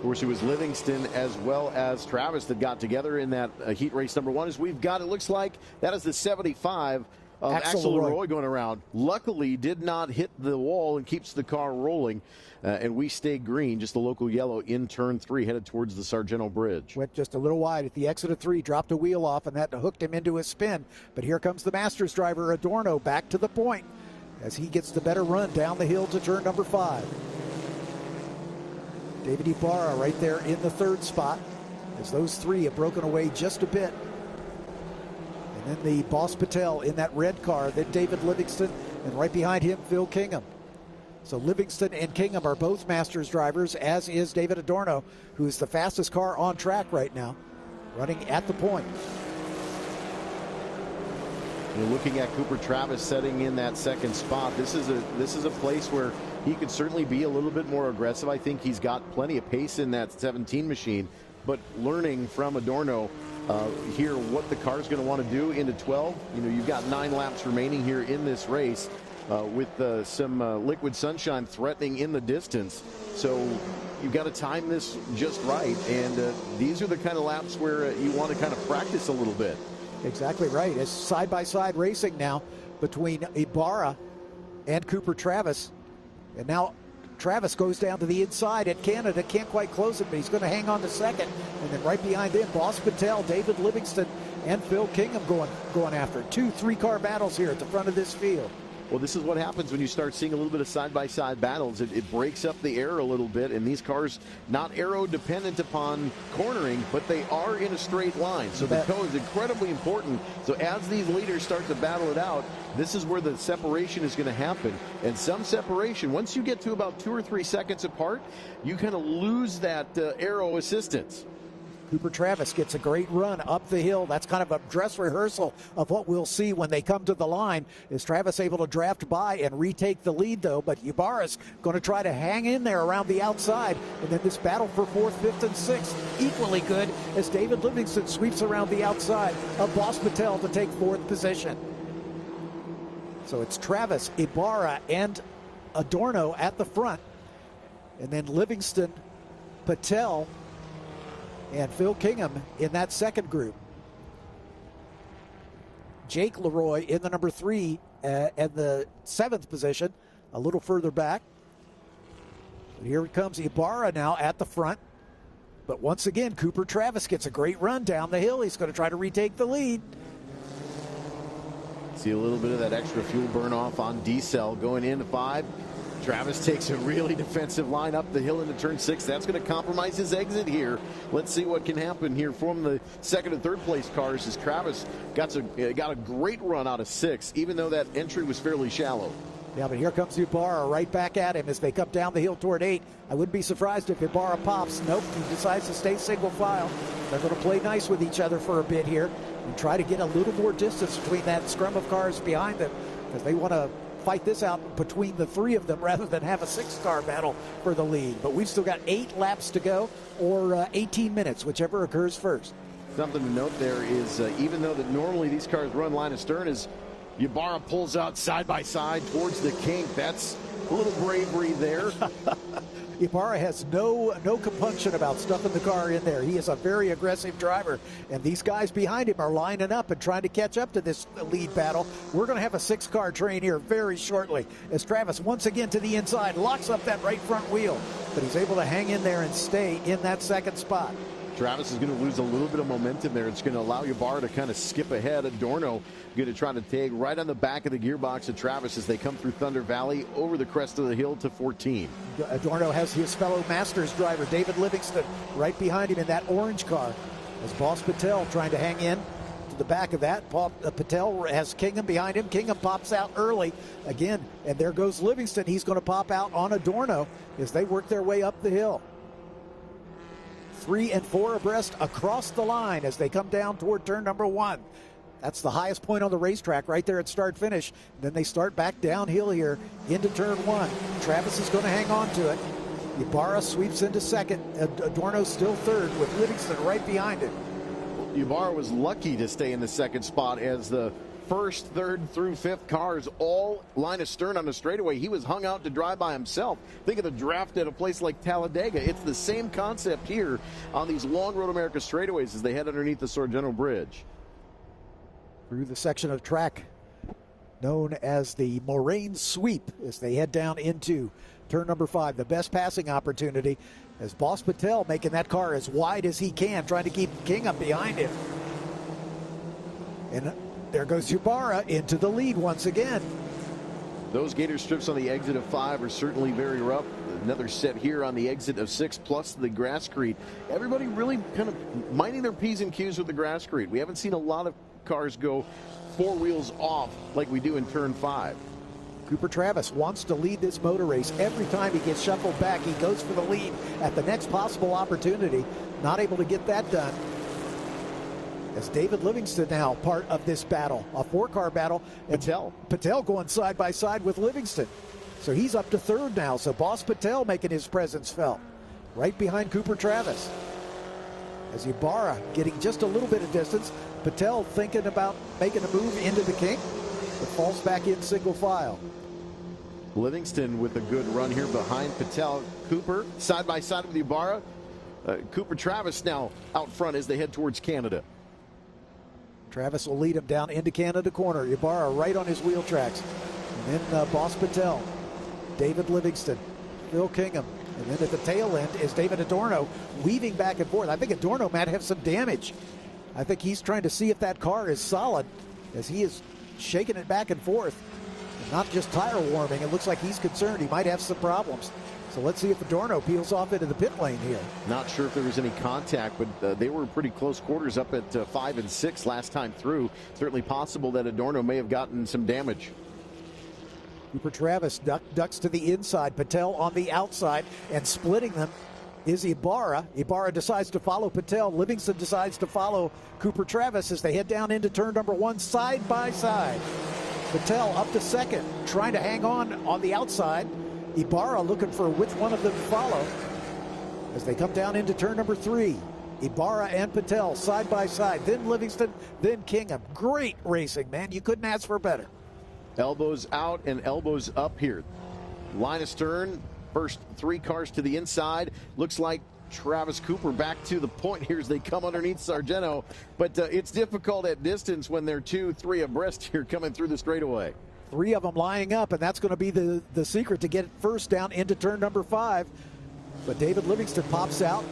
course, it was Livingston as well as Travis that got together in that heat race number 1. As we've got, it looks like that is the 75 of Axel Leroy going around. Luckily, did not hit the wall and keeps the car rolling. And we stay green, just the local yellow in turn 3, headed towards the Sargento Bridge. Went just a little wide at the exit of 3, dropped a wheel off, and that hooked him into a spin. But here comes the Masters driver, Adorno, back to the point as he gets the better run down the hill to turn number 5. David Ibarra right there in the 3rd spot as those 3 have broken away just a bit. And then the Boss Patel in that red car, then David Livingston, and right behind him, Phil Kingham. So Livingston and Kingham are both Masters drivers, as is David Adorno, who's the fastest car on track right now, running at the point. You're looking at Cooper Travis setting in that 2nd spot. This is a place where he could certainly be a little bit more aggressive. I think he's got plenty of pace in that 17 machine, but learning from Adorno here what the car's going to want to do into 12. You know, you've got 9 laps remaining here in this race. With some liquid sunshine threatening in the distance. So you've got to time this just right. And these are the kind of laps where you want to kind of practice a little bit. Exactly right. It's side-by-side racing now between Ibarra and Cooper Travis. And now Travis goes down to the inside at Canada. Can't quite close it, but he's going to hang on to 2nd. And then right behind him, Boss Patel, David Livingston, and Phil Kingham going after it. 2 3-car battles here at the front of this field. Well, this is what happens when you start seeing a little bit of side-by-side battles. It breaks up the air a little bit, and these cars not aero-dependent upon cornering, but they are in a straight line. So the toe is incredibly important. So as these leaders start to battle it out, this is where the separation is going to happen. And some separation, once you get to about 2 or 3 seconds apart, you kind of lose that aero assistance. Cooper Travis gets a great run up the hill. That's kind of a dress rehearsal of what we'll see when they come to the line. Is Travis able to draft by and retake the lead, though? But Ibarra's going to try to hang in there around the outside. And then this battle for 4th, 5th, and 6th, equally good as David Livingston sweeps around the outside of Boss Patel to take 4th position. So it's Travis, Ibarra, and Adorno at the front. And then Livingston, Patel, and Phil Kingham in that 2nd group. Jake Leroy in the number 3 and the 7th position, a little further back. But here comes Ibarra now at the front. But once again, Cooper Travis gets a great run down the hill. He's going to try to retake the lead. See a little bit of that extra fuel burn off on D-Cell going into 5. Travis takes a really defensive line up the hill into turn 6. That's going to compromise his exit here. Let's see what can happen here from the 2nd and 3rd place cars as Travis got a great run out of 6, even though that entry was fairly shallow. Yeah, but here comes Ibarra right back at him as they come down the hill toward 8. I wouldn't be surprised if Ibarra pops. Nope, he decides to stay single file. They're going to play nice with each other for a bit here and try to get a little more distance between that scrum of cars behind them because they want to fight this out between the 3 of them rather than have a 6-car battle for the lead. But we've still got 8 laps to go, or 18 minutes, whichever occurs first. Something to note there is even though that normally these cars run line of stern, as Ibarra pulls out side by side towards the kink. That's a little bravery there. Ibarra has no compunction about stuffing the car in there. He is a very aggressive driver, and these guys behind him are lining up and trying to catch up to this lead battle. We're going to have a 6-car train here very shortly as Travis once again to the inside locks up that right front wheel, but he's able to hang in there and stay in that 2nd spot. Travis is going to lose a little bit of momentum there. It's going to allow Ibarra to kind of skip ahead. Adorno going to try to tag right on the back of the gearbox of Travis as they come through Thunder Valley over the crest of the hill to 14. Adorno has his fellow Masters driver, David Livingston, right behind him in that orange car. As Boss Patel trying to hang in to the back of that. Patel has Kingham behind him. Kingham pops out early again, and there goes Livingston. He's going to pop out on Adorno as they work their way up the hill. 3 and 4 abreast across the line as they come down toward turn number 1. That's the highest point on the racetrack right there at start finish. Then they start back downhill here into turn 1. Travis is going to hang on to it. Ibarra sweeps into 2nd. Adorno still 3rd with Livingston right behind him. Ibarra was lucky to stay in the 2nd spot as the first, third through fifth cars all line astern on the straightaway. He was hung out to dry by himself. Think of the draft at a place like Talladega. It's the same concept here on these long Road America straightaways as they head underneath the Sargento Bridge. Through the section of track known as the Moraine Sweep as they head down into turn number 5. The best passing opportunity as Boss Patel making that car as wide as he can, trying to keep King up behind him. And there goes Ybarra into the lead once again. Those gator strips on the exit of 5 are certainly very rough. Another set here on the exit of 6 plus the grasscrete. Everybody really kind of minding their P's and Q's with the grasscrete. We haven't seen a lot of cars go 4 wheels off like we do in turn 5. Cooper Travis wants to lead this motor race. Every time he gets shuffled back, he goes for the lead at the next possible opportunity. Not able to get that done. As David Livingston now part of this battle, a 4-car battle. Patel going side by side with Livingston. So he's up to 3rd now. So Boss Patel making his presence felt right behind Cooper Travis. As Ybarra getting just a little bit of distance. Patel thinking about making a move into the King, but falls back in single file. Livingston with a good run here behind Patel. Cooper side by side with Ybarra. Cooper Travis now out front as they head towards Canada. Travis will lead him down into Canada corner. Ybarra right on his wheel tracks. And then Boss Patel, David Livingston, Phil Kingham. And then at the tail end is David Adorno weaving back and forth. I think Adorno might have some damage. I think he's trying to see if that car is solid as he is shaking it back and forth. And not just tire warming. It looks like he's concerned he might have some problems. So let's see if Adorno peels off into the pit lane here. Not sure if there was any contact, but they were pretty close quarters up at 5 and 6 last time through. Certainly possible that Adorno may have gotten some damage. Cooper Travis ducks to the inside. Patel on the outside, and splitting them is Ybarra. Ybarra decides to follow Patel. Livingston decides to follow Cooper Travis as they head down into turn number 1 side by side. Patel up to 2nd, trying to hang on the outside. Ybarra looking for which one of them to follow as they come down into turn number 3. Ybarra and Patel side by side, then Livingston, then Kingham. Great racing, man. You couldn't ask for better. Elbows out and elbows up here. Line astern, first 3 cars to the inside. Looks like Travis Cooper back to the point here as they come underneath Sargento. But it's difficult at distance when they're 2-3 abreast here coming through the straightaway. 3 of them lining up, and that's going to be the secret to get first down into turn number 5. But David Livingston pops out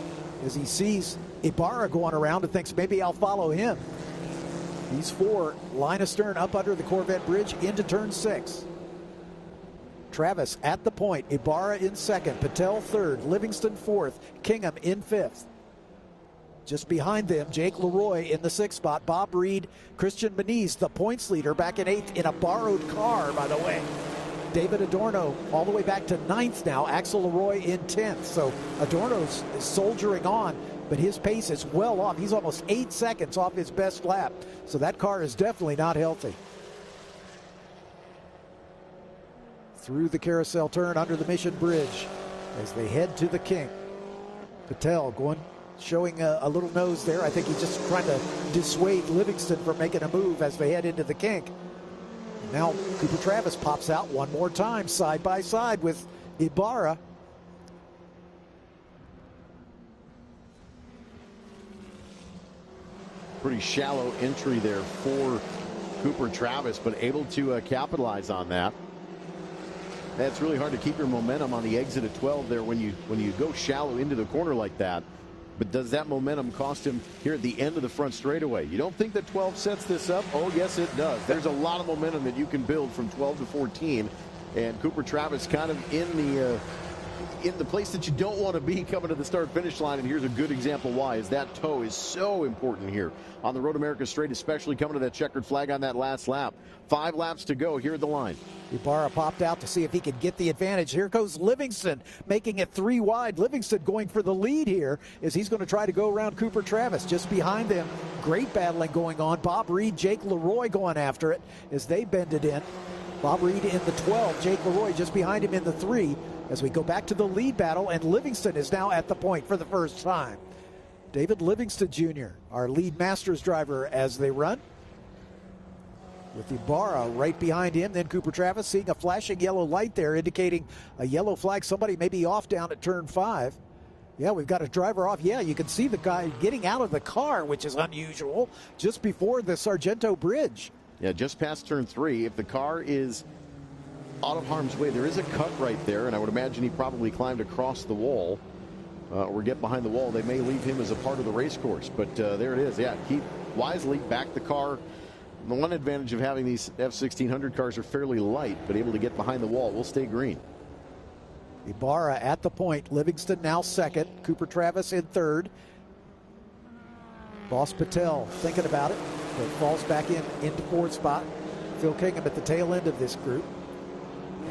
as he sees Ybarra going around and thinks maybe I'll follow him. These 4 line astern up under the Corvette bridge into turn 6. Travis at the point, Ybarra in 2nd, Patel 3rd, Livingston 4th, Kingham in 5th. Just behind them, Jake Leroy in the 6th spot, Bob Reed, Christian Beniz, the points leader, back in 8th in a borrowed car, by the way. David Adorno all the way back to 9th now, Axel Leroy in 10th. So Adorno's soldiering on, but his pace is well off. He's almost 8 seconds off his best lap. So that car is definitely not healthy. Through the carousel turn under the Mission Bridge as they head to the King. Patel showing a little nose there. I think he's just trying to dissuade Livingston from making a move as they head into the kink. Now Cooper Travis pops out one more time, side by side with Ybarra. Pretty shallow entry there for Cooper Travis, but able to capitalize on that. It's really hard to keep your momentum on the exit at 12 there when you go shallow into the corner like that. But does that momentum cost him here at the end of the front straightaway? You don't think that 12 sets this up? Oh, yes, it does. There's a lot of momentum that you can build from 12 to 14. And Cooper Travis kind of in the place that you don't want to be coming to the start-finish line. And here's a good example why, is that toe is so important here on the Road America straight, especially coming to that checkered flag on that last lap. 5 laps to go here at the line. Ybarra popped out to see if he could get the advantage. Here goes Livingston, making it 3 wide. Livingston going for the lead here as he's going to try to go around Cooper Travis. Just behind them, great battling going on. Bob Reed, Jake Leroy going after it as they bend it in. Bob Reed in the 12, Jake Leroy just behind him in the 3 as we go back to the lead battle, and Livingston is now at the point for the first time. David Livingston Jr., our lead Masters driver as they run. with Ibarra right behind him. Then Cooper Travis seeing a flashing yellow light there indicating a yellow flag. Somebody may be off down at turn 5. Yeah, we've got a driver off. Yeah, you can see the guy getting out of the car, which is unusual, just before the Sargento Bridge. Yeah, just past turn 3. If the car is out of harm's way, there is a cut right there, and I would imagine he probably climbed across the wall or get behind the wall. They may leave him as a part of the race course, but there it is. Yeah, keep wisely back the car. The one advantage of having these F-1600 cars are fairly light, but able to get behind the wall will stay green. Ibarra at the point. Livingston now second. Cooper Travis in third. Boss Patel thinking about it, but falls back into fourth spot. Phil Kingham at the tail end of this group.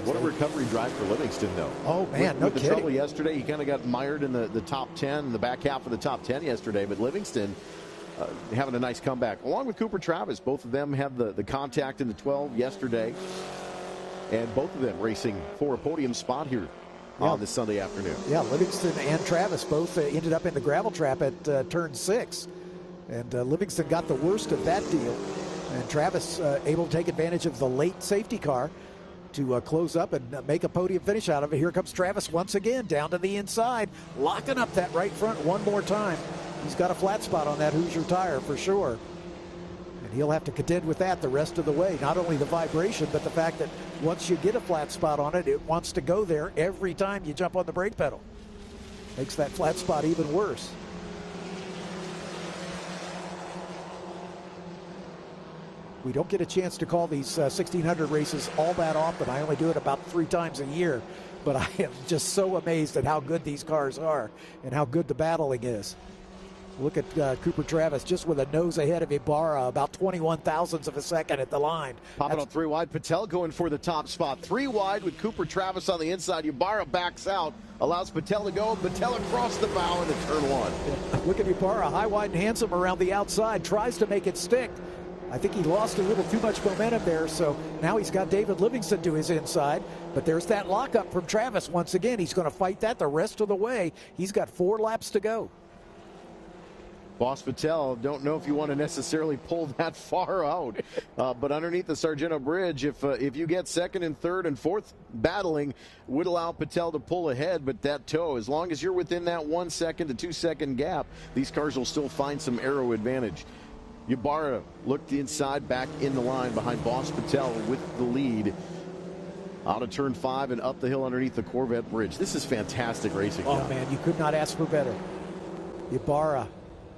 What a recovery drive for Livingston, though. Oh, man, no with the kidding. trouble yesterday, he kind of got mired in the top 10, the back half of the top 10 yesterday, but Livingston having a nice comeback. Along with Cooper Travis, both of them had the contact in the 12 yesterday, and both of them racing for a podium spot here on this Sunday afternoon. Yeah, Livingston and Travis both ended up in the gravel trap at turn 6. And Livingston got the worst of that deal. And Travis able to take advantage of the late safety car to close up and make a podium finish out of it. Here comes Travis once again down to the inside, locking up that right front one more time. He's got a flat spot on that Hoosier tire for sure. And he'll have to contend with that the rest of the way. Not only the vibration, but the fact that once you get a flat spot on it, it wants to go there every time you jump on the brake pedal. Makes that flat spot even worse. We don't get a chance to call these 1600 races all that often. I only do it about 3 times a year. But I am just so amazed at how good these cars are and how good the battling is. Look at Cooper Travis just with a nose ahead of Ibarra, about 21 thousandths of a second at the line. Popping on 3 wide. Patel going for the top spot. 3 wide with Cooper Travis on the inside. Ibarra backs out, allows Patel to go. Patel across the bow into turn 1. Yeah. Look at Ibarra, high, wide, and handsome around the outside. Tries to make it stick. I think he lost a little too much momentum there, so now he's got David Livingston to his inside. But there's that lockup from Travis once again. He's going to fight that the rest of the way. He's got 4 laps to go. Boss Patel, don't know if you want to necessarily pull that far out, but underneath the Sargento Bridge, if you get second and third and fourth battling, would allow Patel to pull ahead, but that toe, as long as you're within that 1 second to 2 second gap, these cars will still find some aero advantage. Ibarra looked inside, back in the line behind Boss Patel with the lead. Out of turn 5 and up the hill underneath the Corvette Bridge. This is fantastic racing. Oh, man, you could not ask for better. Ibarra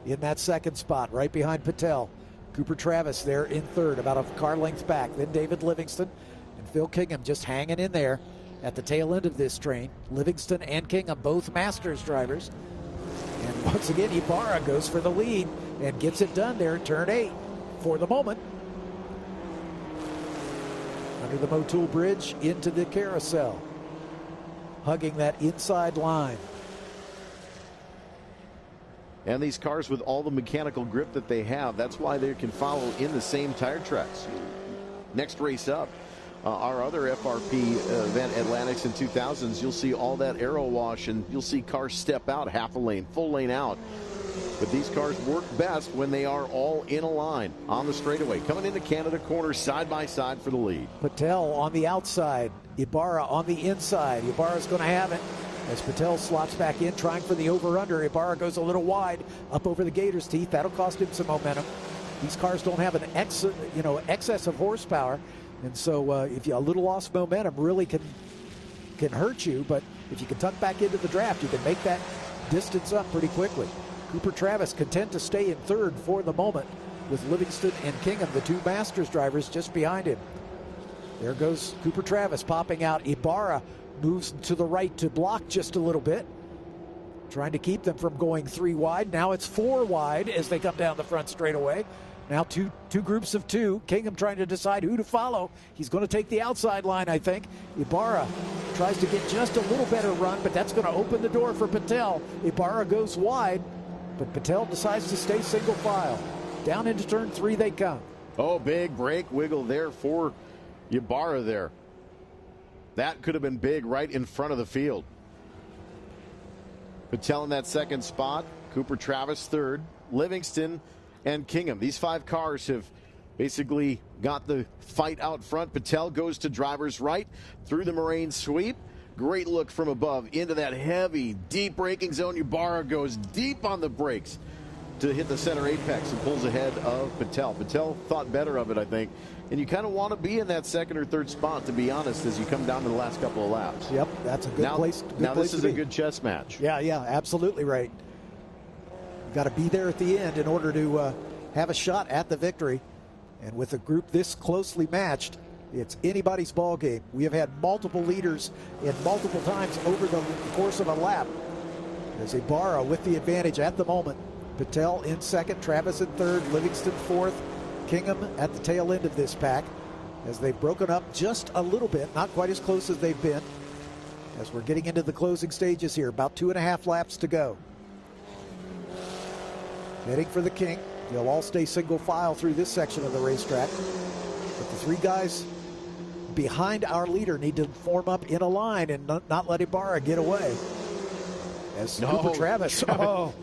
in that second spot, right behind Patel. Cooper Travis there in third, about a car length back. Then David Livingston and Phil Kingham just hanging in there at the tail end of this train. Livingston and Kingham, both Masters drivers. And once again, Ibarra goes for the lead and gets it done there at turn 8 for the moment. Under the Motul Bridge into the carousel, hugging that inside line. And these cars with all the mechanical grip that they have, that's why they can follow in the same tire tracks. Next race up, our other FRP event, Atlantics and 2000s, you'll see all that aero wash and you'll see cars step out half a lane, full lane out. But these cars work best when they are all in a line on the straightaway. Coming into Canada corner side by side for the lead. Patel on the outside, Ibarra on the inside. Ibarra's going to have it as Patel slots back in, trying for the over-under. Ibarra goes a little wide up over the Gator's teeth. That'll cost him some momentum. These cars don't have an excess of horsepower, and so if you a little lost momentum really can hurt you. But if you can tuck back into the draft, you can make that distance up pretty quickly. Cooper Travis content to stay in third for the moment with Livingston and Kingham, the 2 Masters drivers, just behind him. There goes Cooper Travis popping out. Ibarra moves to the right to block just a little bit, trying to keep them from going 3 wide. Now it's 4 wide as they come down the front straightaway. Now two groups of 2. Kingham trying to decide who to follow. He's going to take the outside line, I think. Ibarra tries to get just a little better run, but that's going to open the door for Patel. Ibarra goes wide, but Patel decides to stay single file. Down into turn 3 they come. Oh, big brake wiggle there for Ibarra there. That could have been big right in front of the field. Patel in that second spot. Cooper Travis third. Livingston and Kingham. These 5 cars have basically got the fight out front. Patel goes to driver's right through the Moraine sweep. Great look from above into that heavy, deep braking zone. Ybarra goes deep on the brakes to hit the center apex and pulls ahead of Patel. Patel thought better of it, I think. And you kind of want to be in that second or third spot, to be honest, as you come down to the last couple of laps. Yep, that's a good place. Now this is a good chess match. Yeah, absolutely right. You've got to be there at the end in order to have a shot at the victory. And with a group this closely matched, it's anybody's ball game. We have had multiple leaders in multiple times over the course of a lap. There's Ybarra with the advantage at the moment. Patel in second, Travis in third, Livingston fourth, Kingham at the tail end of this pack as they've broken up just a little bit, not quite as close as they've been, as we're getting into the closing stages here. About 2.5 laps to go. Heading for the King. They'll all stay single file through this section of the racetrack. But the three guys behind our leader need to form up in a line and not let Ybarra get away. As Cooper Travis.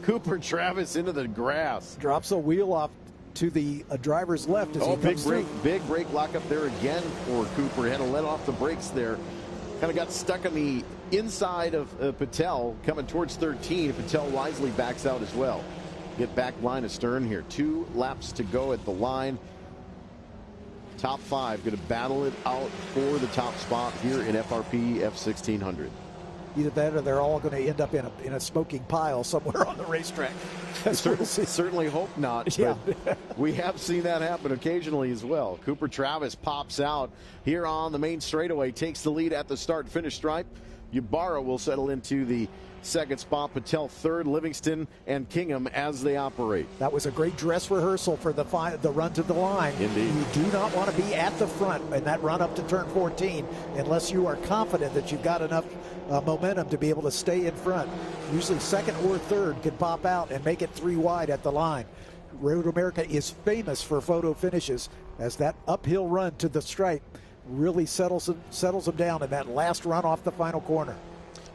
Cooper Travis into the grass. Drops a wheel off to the driver's left as he comes through. Big brake lock up there again for Cooper. Had to let off the brakes there. Kind of got stuck on the inside of Patel coming towards 13. Patel wisely backs out as well. Get back line astern here. 2 laps to go at the line. Top 5 going to battle it out for the top spot here in FRP F-1600. Either that or they're all going to end up in a smoking pile somewhere on the racetrack. Certainly hope not. Yeah. But we have seen that happen occasionally as well. Cooper Travis pops out here on the main straightaway, takes the lead at the start-finish stripe. Ybarra will settle into the second spot. Patel third, Livingston and Kingham as they operate. That was a great dress rehearsal for the run to the line. Indeed. You do not want to be at the front in that run up to turn 14 unless you are confident that you've got enough momentum to be able to stay in front. Usually second or third can pop out and make it 3 wide at the line. Road America is famous for photo finishes as that uphill run to the stripe really settles them down in that last run off the final corner.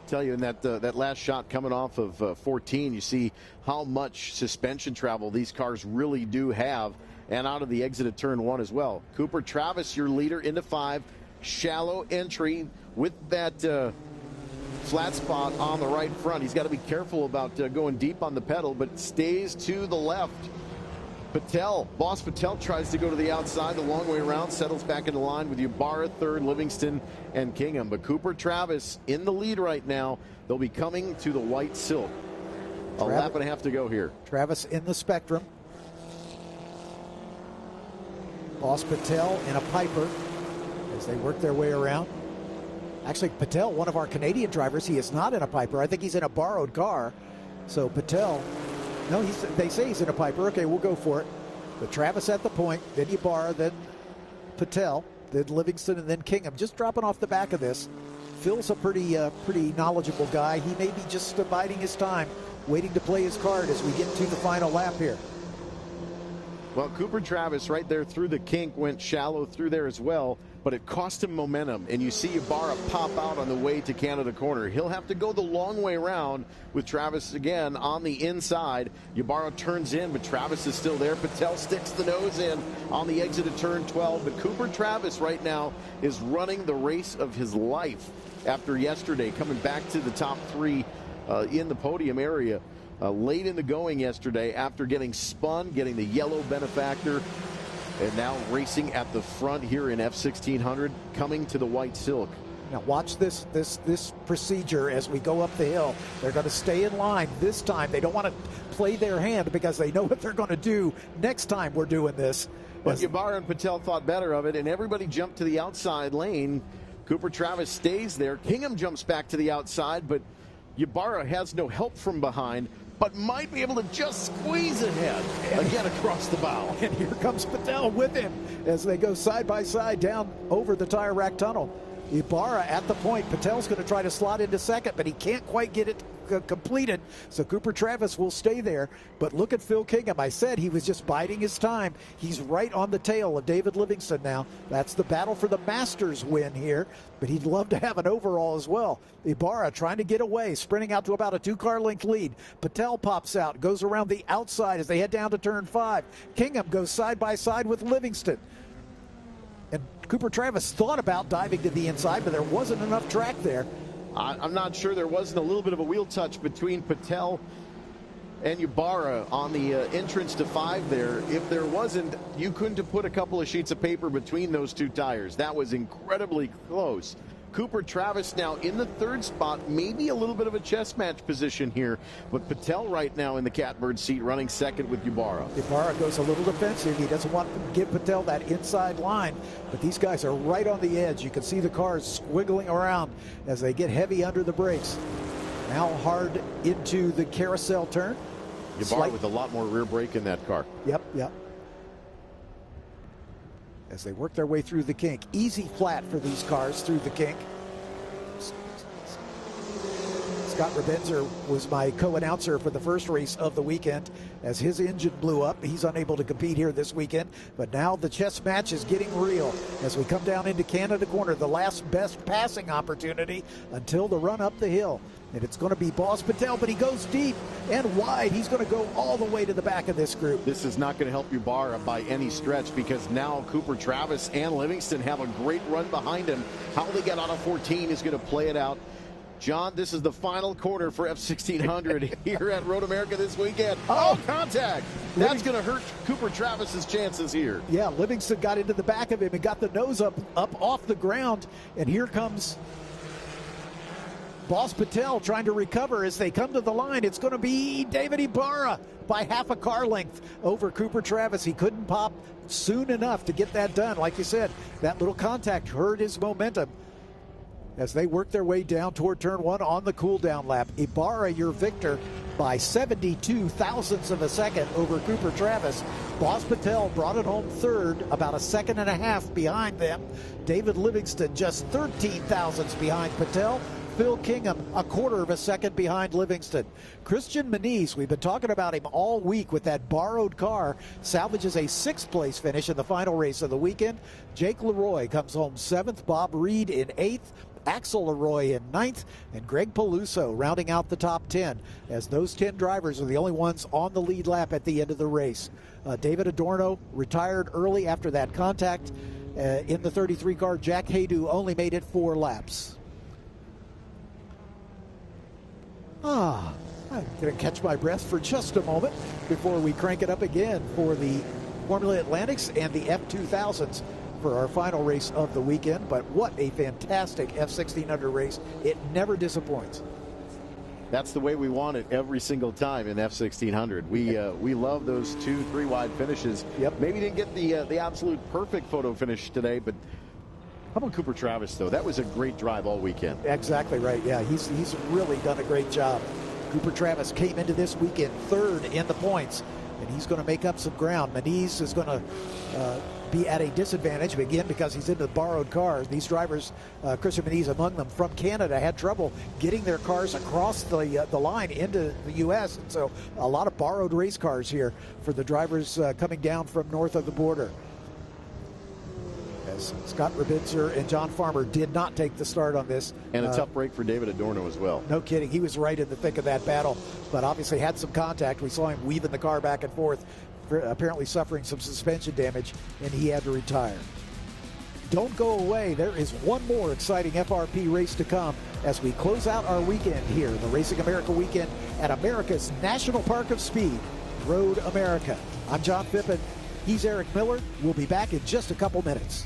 Tell you in that last shot coming off of 14, you see how much suspension travel these cars really do have, and out of the exit at turn 1 as well. Cooper Travis, your leader, into 5, shallow entry with that flat spot on the right front. He's got to be careful about going deep on the pedal, but stays to the left. Boss Patel tries to go to the outside the long way around, settles back into line with Ybarra third, Livingston and Kingham. But Cooper Travis in the lead right now. They'll be coming to the white silk. A lap and a half to go here. Travis in the spectrum. Boss Patel in a Piper as they work their way around. Actually, Patel, one of our Canadian drivers, he is not in a Piper. I think he's in a borrowed car. So Patel... No, they say he's in a Piper. Okay, we'll go for it. But Travis at the point, then Ybarra, then Patel, then Livingston, and then Kingham. Just dropping off the back of this. Phil's a pretty knowledgeable guy. He may be just biding his time, waiting to play his card as we get to the final lap here. Well, Cooper Travis right there through the kink went shallow through there as well, but it cost him momentum. And you see Ybarra pop out on the way to Canada Corner. He'll have to go the long way around with Travis again on the inside. Ybarra turns in, but Travis is still there. Patel sticks the nose in on the exit of turn 12. But Cooper Travis right now is running the race of his life after yesterday, coming back to the top 3 in the podium area. Late in the going yesterday after getting spun, getting the yellow benefactor, and now racing at the front here in F-1600, coming to the white silk. Now watch this procedure as we go up the hill. They're going to stay in line this time. They don't want to play their hand because they know what they're going to do next time we're doing this. But Ybarra and Patel thought better of it, and everybody jumped to the outside lane. Cooper Travis stays there. Kingham jumps back to the outside, but Ybarra has no help from behind, but might be able to just squeeze ahead again across the bow. And here comes Patel with him as they go side by side down over the tire rack tunnel. Ibarra at the point. Patel's going to try to slot into second, but he can't quite get it completed, so Cooper Travis will stay there. But look at Phil Kingham. I said he was just biding his time. He's right on the tail of David Livingston now. That's the battle for the Masters win here, but he'd love to have an overall as well. Ibarra trying to get away, sprinting out to about a 2-car length lead. Patel pops out, goes around the outside as they head down to turn 5. Kingham goes side by side with Livingston. And Cooper Travis thought about diving to the inside, but there wasn't enough track there. I'm not sure there wasn't a little bit of a wheel touch between Patel and Ibarra on the entrance to 5 there. If there wasn't, you couldn't have put a couple of sheets of paper between those 2 tires. That was incredibly close. Cooper Travis now in the 3rd spot, maybe a little bit of a chess match position here, but Patel right now in the catbird seat running 2nd with Ibarra. Ibarra goes a little defensive. He doesn't want to give Patel that inside line, but these guys are right on the edge. You can see the cars squiggling around as they get heavy under the brakes. Now hard into the carousel turn. Ibarra with a lot more rear brake in that car. Yep. As they work their way through the kink. Easy flat for these cars through the kink. Scott Rebenzer was my co-announcer for the first race of the weekend. As his engine blew up, he's unable to compete here this weekend. But now the chess match is getting real as we come down into Canada Corner, the last best passing opportunity until the run up the hill. And it's going to be Boss Patel, but he goes deep and wide. He's going to go all the way to the back of this group. This is not going to help Ibarra by any stretch, because now Cooper Travis and Livingston have a great run behind him. How they get out of 14 is going to play it out. John, this is the final quarter for F-1600 here at Road America this weekend. Oh, contact! That's going to hurt Cooper Travis's chances here. Yeah, Livingston got into the back of him and got the nose up off the ground. And here comes Boss Patel trying to recover as they come to the line. It's going to be David Ibarra by half a car length over Cooper Travis. He couldn't pop soon enough to get that done. Like you said, that little contact hurt his momentum as they work their way down toward turn 1 on the cool down lap. Ibarra, your victor, by 72 thousandths of a second over Cooper Travis. Boss Patel brought it home 3rd, about a 1.5 seconds behind them. David Livingston just 13 thousandths behind Patel. Phil Kingham, a 1/4 second behind Livingston. Christian Muniz, we've been talking about him all week with that borrowed car, salvages a 6th place finish in the final race of the weekend. Jake Leroy comes home 7th, Bob Reed in 8th, Axel Leroy in 9th, and Greg Peluso rounding out the top 10, as those 10 drivers are the only ones on the lead lap at the end of the race. David Adorno retired early after that contact. In the 33 car, Jack Haydu only made it 4 laps. I'm going to catch my breath for just a moment before we crank it up again for the Formula Atlantics and the F-2000s for our final race of the weekend. But what a fantastic F-1600 race. It never disappoints. That's the way we want it every single time in F-1600. We love those 2-3 wide finishes. Yep. Maybe didn't get the absolute perfect photo finish today, but how about Cooper Travis, though? That was a great drive all weekend. Exactly right. Yeah, he's really done a great job. Cooper Travis came into this weekend 3rd in the points, and he's going to make up some ground. Muniz is going to be at a disadvantage, again, because he's in the borrowed cars. These drivers, Christian Muniz among them, from Canada, had trouble getting their cars across the line into the U.S., and so a lot of borrowed race cars here for the drivers coming down from north of the border. As Scott Rebenzer and John Farmer did not take the start on this. And a tough break for David Adorno as well. No kidding. He was right in the thick of that battle, but obviously had some contact. We saw him weaving the car back and forth, apparently suffering some suspension damage, and he had to retire. Don't go away. There is one more exciting FRP race to come as we close out our weekend here, the Racing America weekend at America's National Park of Speed, Road America. I'm John Phippen. He's Eric Miller. We'll be back in just a couple minutes.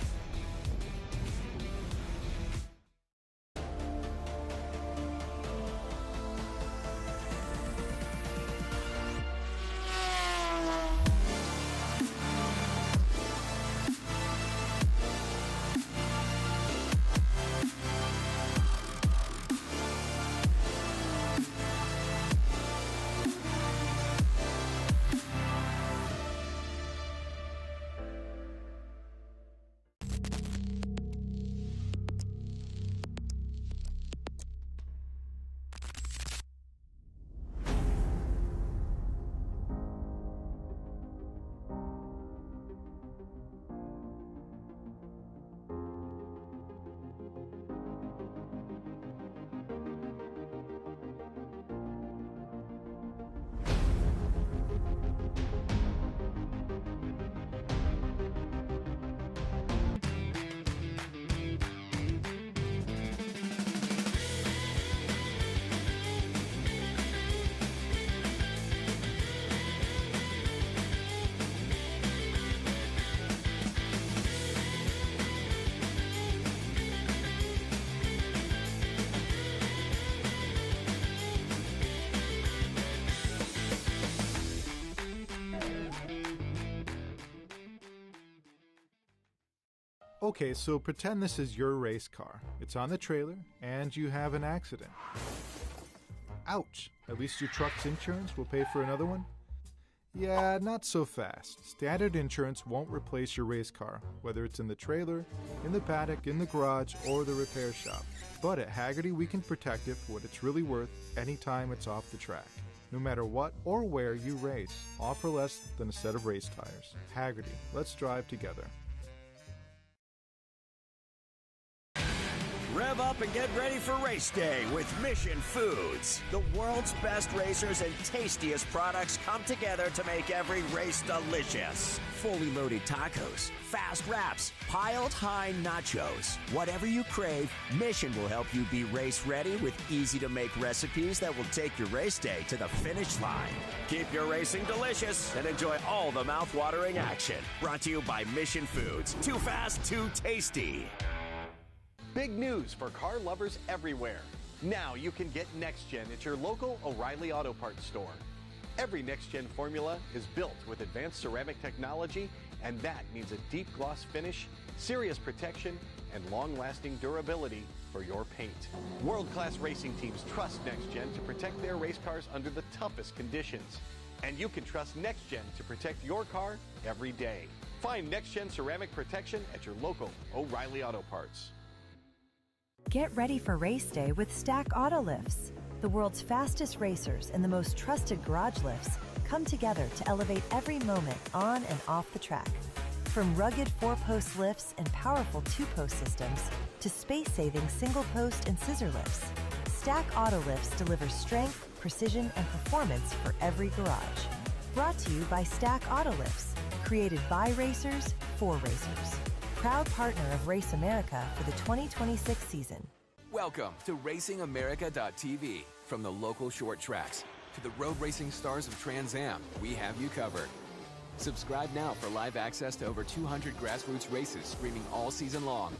Okay, so pretend this is your race car. It's on the trailer, and you have an accident. Ouch! At least your truck's insurance will pay for another one? Yeah, not so fast. Standard insurance won't replace your race car, whether it's in the trailer, in the paddock, in the garage, or the repair shop. But at Hagerty, we can protect it for what it's really worth anytime it's off the track. No matter what or where you race, offer less than a set of race tires. Hagerty, let's drive together. Rev up and get ready for race day with Mission Foods. The world's best racers and tastiest products come together to make every race delicious. Fully loaded tacos, fast wraps, piled high nachos. Whatever you crave, Mission will help you be race ready with easy-to-make recipes that will take your race day to the finish line. Keep your racing delicious and enjoy all the mouth-watering action. Brought to you by Mission Foods. Too fast, too tasty. Big news for car lovers everywhere. Now you can get Next Gen at your local O'Reilly Auto Parts store. Every Next Gen formula is built with advanced ceramic technology, and that means a deep gloss finish, serious protection, and long-lasting durability for your paint. World-class racing teams trust Next Gen to protect their race cars under the toughest conditions. And you can trust Next Gen to protect your car every day. Find Next Gen ceramic protection at your local O'Reilly Auto Parts. Get ready for race day with Stack Auto Lifts. The world's fastest racers and the most trusted garage lifts come together to elevate every moment on and off the track. From rugged 4-post lifts and powerful 2-post systems to space-saving single-post and scissor lifts, Stack Auto Lifts delivers strength, precision, and performance for every garage. Brought to you by Stack Auto Lifts, created by racers for racers. Proud partner of Race America for the 2026 season. Welcome to RacingAmerica.tv. From the local short tracks to the road racing stars of Trans Am, we have you covered. Subscribe now for live access to over 200 grassroots races streaming all season long.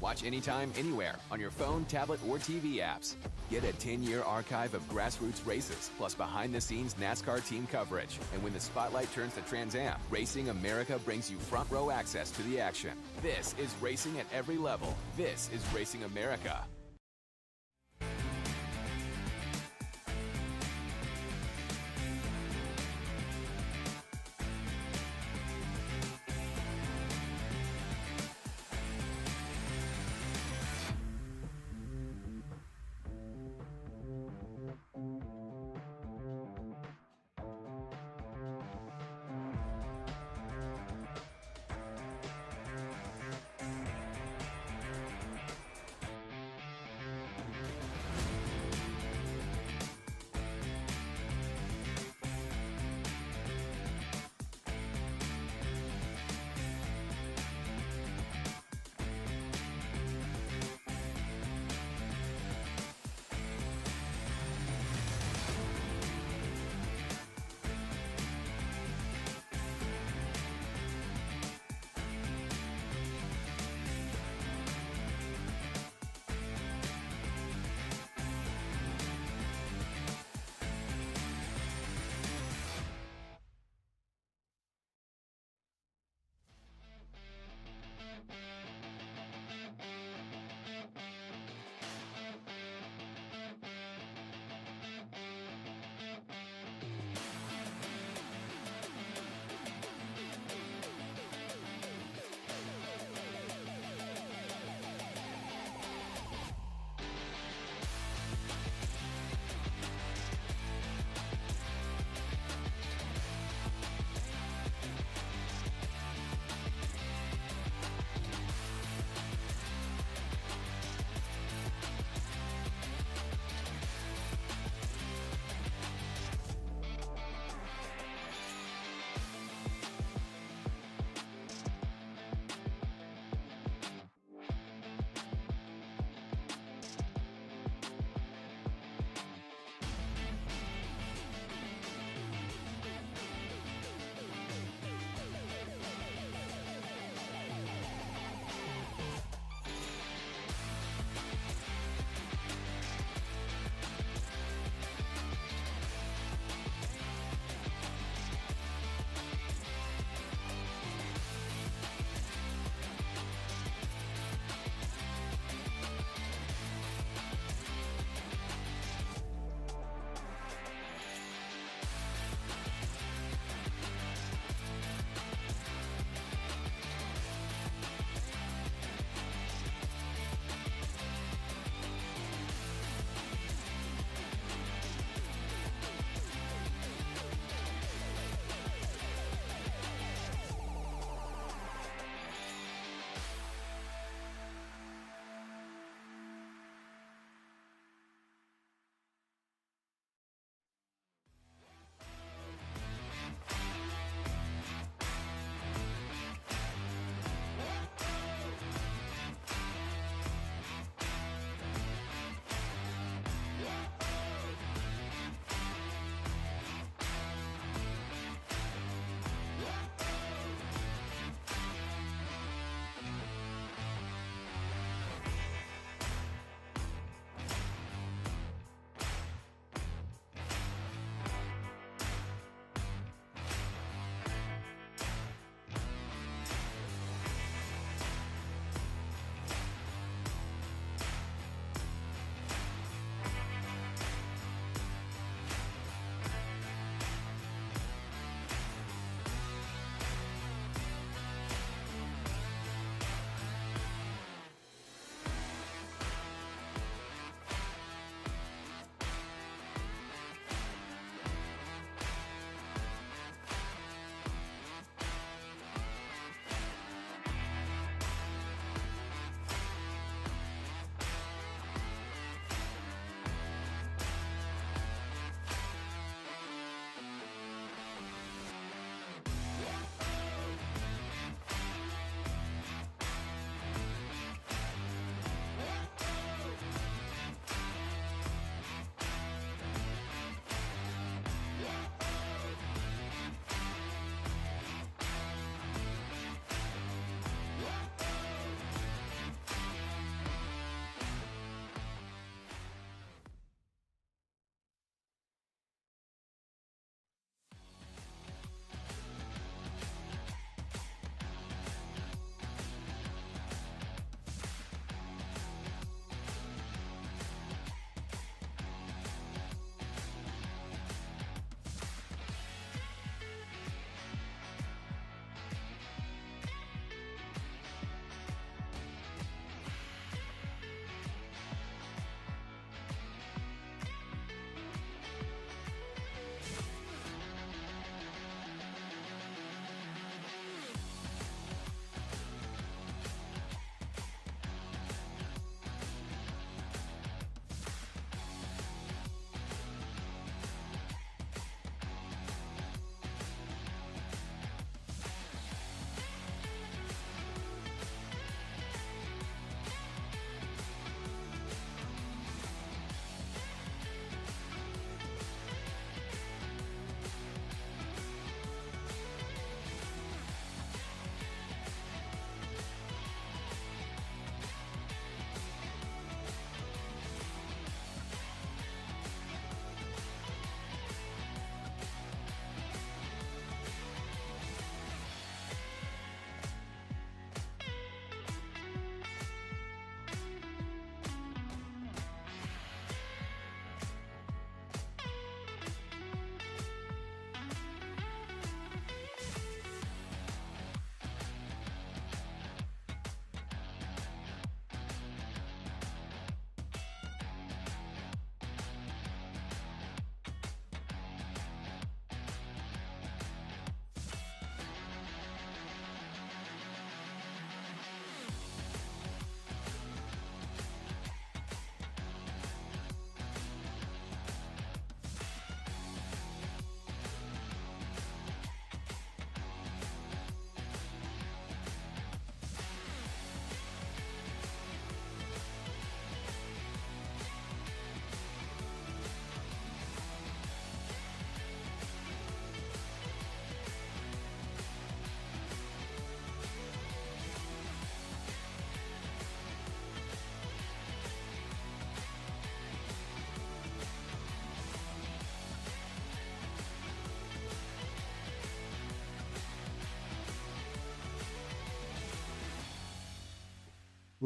Watch anytime, anywhere on your phone, tablet, or TV apps. Get a 10-year archive of grassroots races, plus behind-the-scenes NASCAR team coverage. And when the spotlight turns to Trans Am, Racing America brings you front-row access to the action. This is racing at every level. This is Racing America.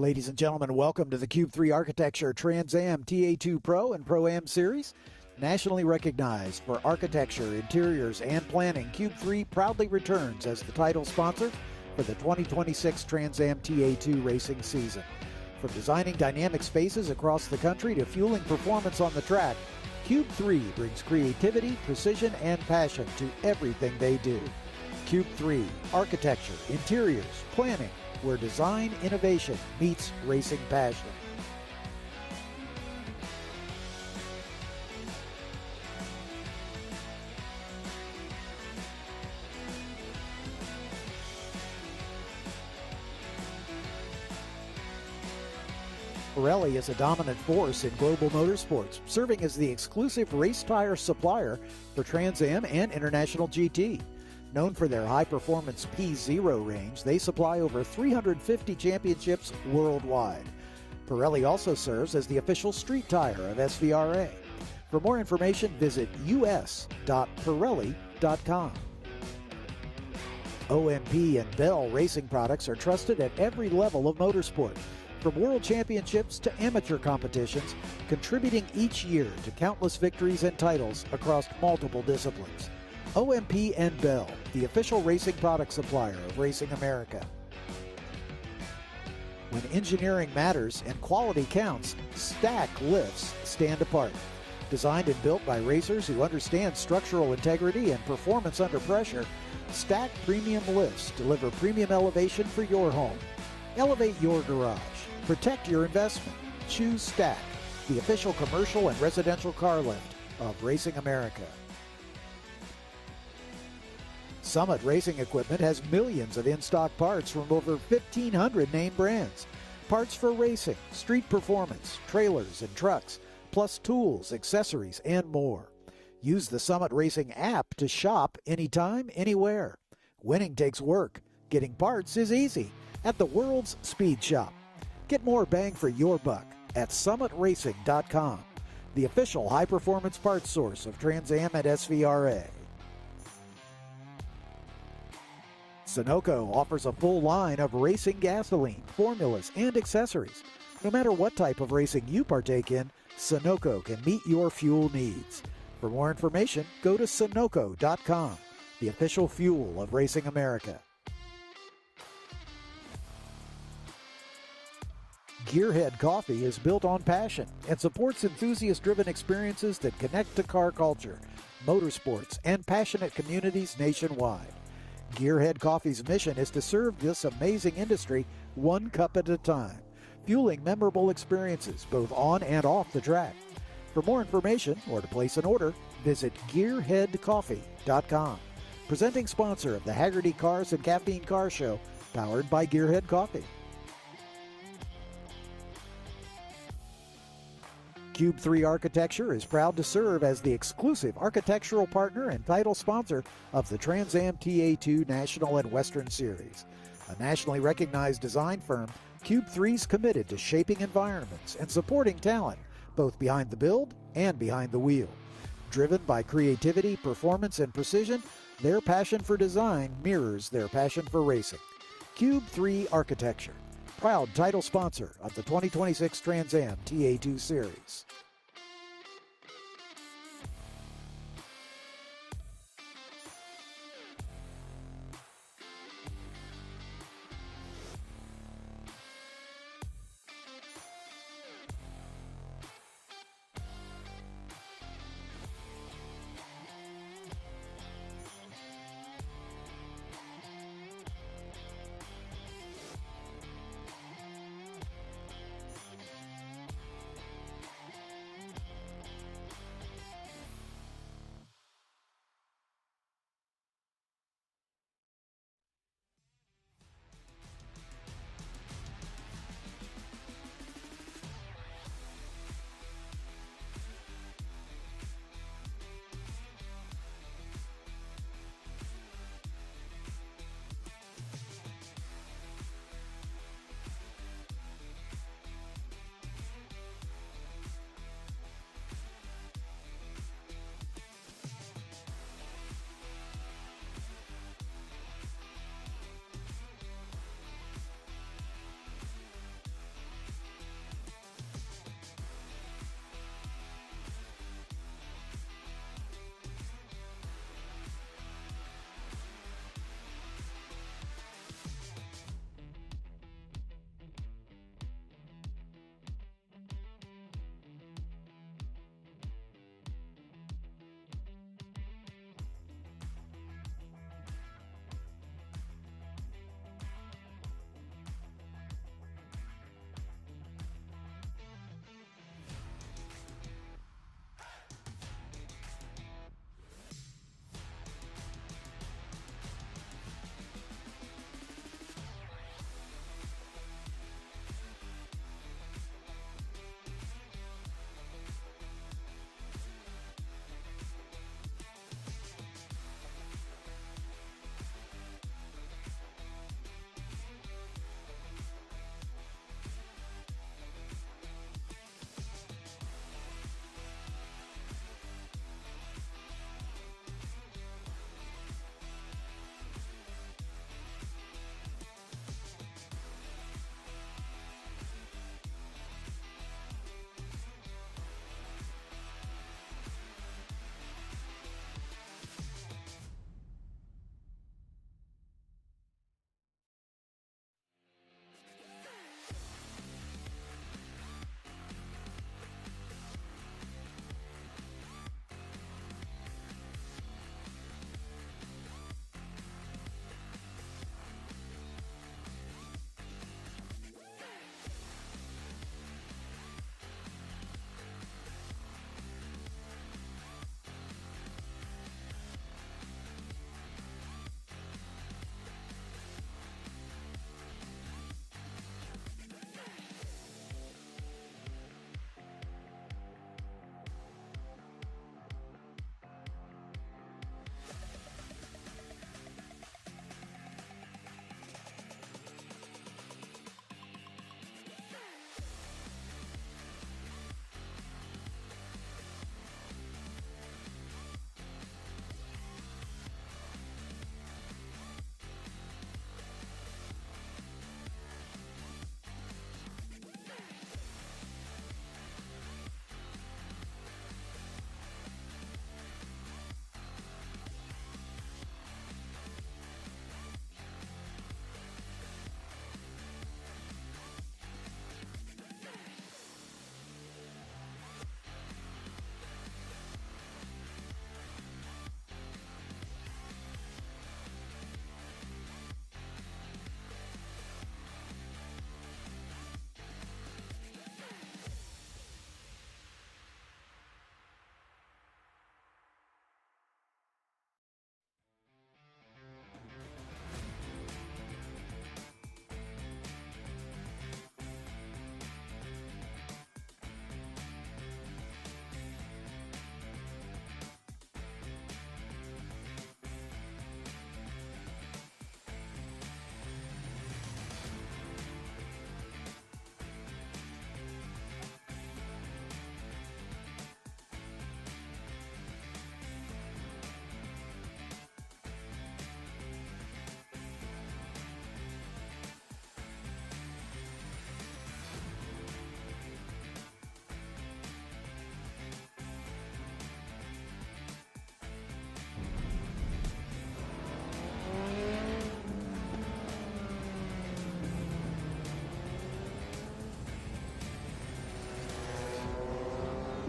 Ladies and gentlemen, welcome to the Cube 3 Architecture Trans Am TA2 Pro and Pro-Am Series. Nationally recognized for architecture, interiors, and planning, Cube 3 proudly returns as the title sponsor for the 2026 Trans Am TA2 racing season. From designing dynamic spaces across the country to fueling performance on the track, Cube 3 brings creativity, precision, and passion to everything they do. Cube 3, architecture, interiors, planning, where design innovation meets racing passion. Pirelli is a dominant force in global motorsports, serving as the exclusive race tire supplier for Trans Am and International GT. Known for their high-performance P0 range, they supply over 350 championships worldwide. Pirelli also serves as the official street tire of SVRA. For more information, visit us.pirelli.com. OMP and Bell racing products are trusted at every level of motorsport, from world championships to amateur competitions, contributing each year to countless victories and titles across multiple disciplines. OMP and Bell, the official racing product supplier of Racing America. When engineering matters and quality counts, Stack lifts stand apart. Designed and built by racers who understand structural integrity and performance under pressure, Stack premium lifts deliver premium elevation for your home. Elevate your garage. Protect your investment. Choose Stack, the official commercial and residential car lift of Racing America. Summit Racing Equipment has millions of in-stock parts from over 1,500 name brands. Parts for racing, street performance, trailers and trucks, plus tools, accessories, and more. Use the Summit Racing app to shop anytime, anywhere. Winning takes work. Getting parts is easy at the world's speed shop. Get more bang for your buck at summitracing.com, the official high-performance parts source of Trans Am and SVRA. Sunoco offers a full line of racing gasoline, formulas, and accessories. No matter what type of racing you partake in, Sunoco can meet your fuel needs. For more information, go to Sunoco.com, the official fuel of Racing America. Gearhead Coffee is built on passion and supports enthusiast-driven experiences that connect to car culture, motorsports, and passionate communities nationwide. Gearhead Coffee's mission is to serve this amazing industry one cup at a time, fueling memorable experiences both on and off the track. For more information or to place an order, visit GearheadCoffee.com. Presenting sponsor of the Haggerty Cars and Caffeine Car Show, powered by Gearhead Coffee. Cube 3 Architecture is proud to serve as the exclusive architectural partner and title sponsor of the Trans Am TA2 National and Western Series. A nationally recognized design firm, Cube 3's committed to shaping environments and supporting talent, both behind the build and behind the wheel. Driven by creativity, performance, and precision, their passion for design mirrors their passion for racing. Cube 3 Architecture, proud title sponsor of the 2026 Trans Am TA2 Series.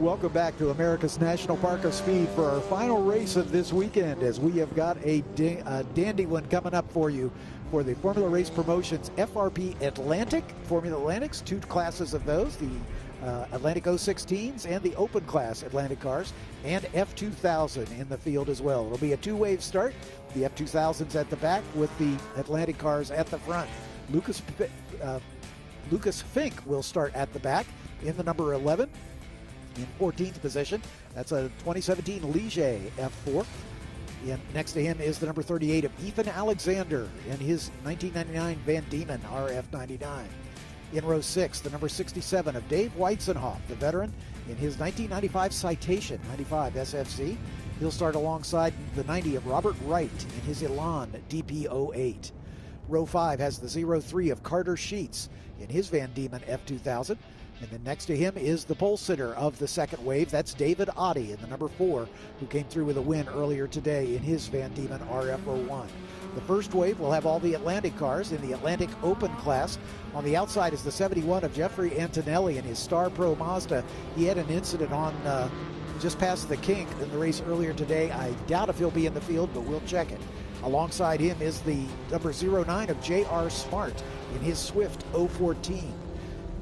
Welcome back to America's National Park of Speed for our final race of this weekend, as we have got a dandy one coming up for you for the Formula Race Promotions FRP Atlantic, Formula Atlantics, 2 classes of those, the Atlantic 016s and the open class Atlantic cars, and F-2000 in the field as well. It'll be a 2-wave start. The F-2000s at the back with the Atlantic cars at the front. Lucas Fink will start at the back in the number 11 in 14th position. That's a 2017 Ligier F4. And next to him is the number 38 of Ethan Alexander in his 1999 Van Diemen RF99. In row 6, the number 67 of Dave Weitzenhoff, the veteran, in his 1995 Citation 95 SFC. He'll start alongside the 90 of Robert Wright in his Elan DP08. Row 5 has the 03 of Carter Sheets in his Van Diemen F2000. And then next to him is the pole sitter of the second wave. That's David Oddie in the number 4, who came through with a win earlier today in his Van Diemen RF01. The first wave will have all the Atlantic cars in the Atlantic Open class. On the outside is the 71 of Jeffrey Antonelli in his Star Pro Mazda. He had an incident on just past the kink in the race earlier today. I doubt if he'll be in the field, but we'll check it. Alongside him is the number 09 of J.R. Smart in his Swift 014.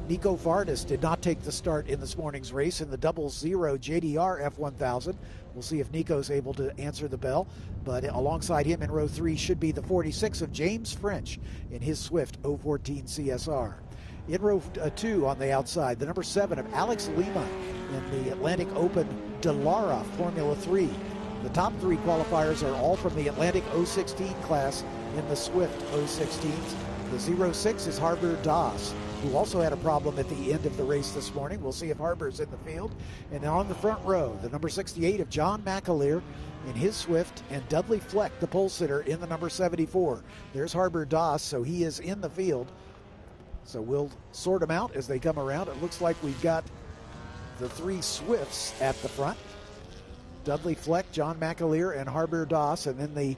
Nico Vardis did not take the start in this morning's race in the 00 JDR F1000. We'll see if Nico's able to answer the bell. But alongside him in row 3 should be the 46 of James French in his Swift 014 CSR. In row 2 on the outside, the number 7 of Alex Lima in the Atlantic Open Delara Formula 3. The top 3 qualifiers are all from the Atlantic 016 class in the Swift 016s. The 06 is Harbor Das, who also had a problem at the end of the race this morning. We'll see if Harbor's in the field. And on the front row, the number 68 of John McAleer in his Swift, and Dudley Fleck, the pole sitter, in the number 74. There's Harbor Das, so he is in the field. So we'll sort them out as they come around. It looks like we've got the 3 Swifts at the front. Dudley Fleck, John McAleer, and Harbor Das, and then the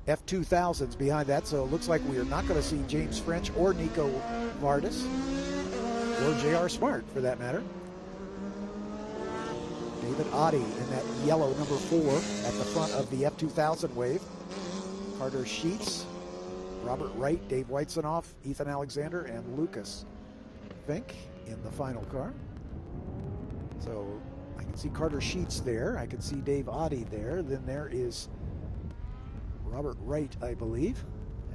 F2000s behind that. So it looks like we are not going to see James French or Nico Vardis, or J.R. Smart for that matter. David Oddie in that yellow number 4 at the front of the F2000 wave. Carter Sheets, Robert Wright, Dave Weitzenhoff, Ethan Alexander, and Lucas Fink in the final car. So I can see Carter Sheets there. I can see Dave Oddie there. Then there is Robert Wright, I believe,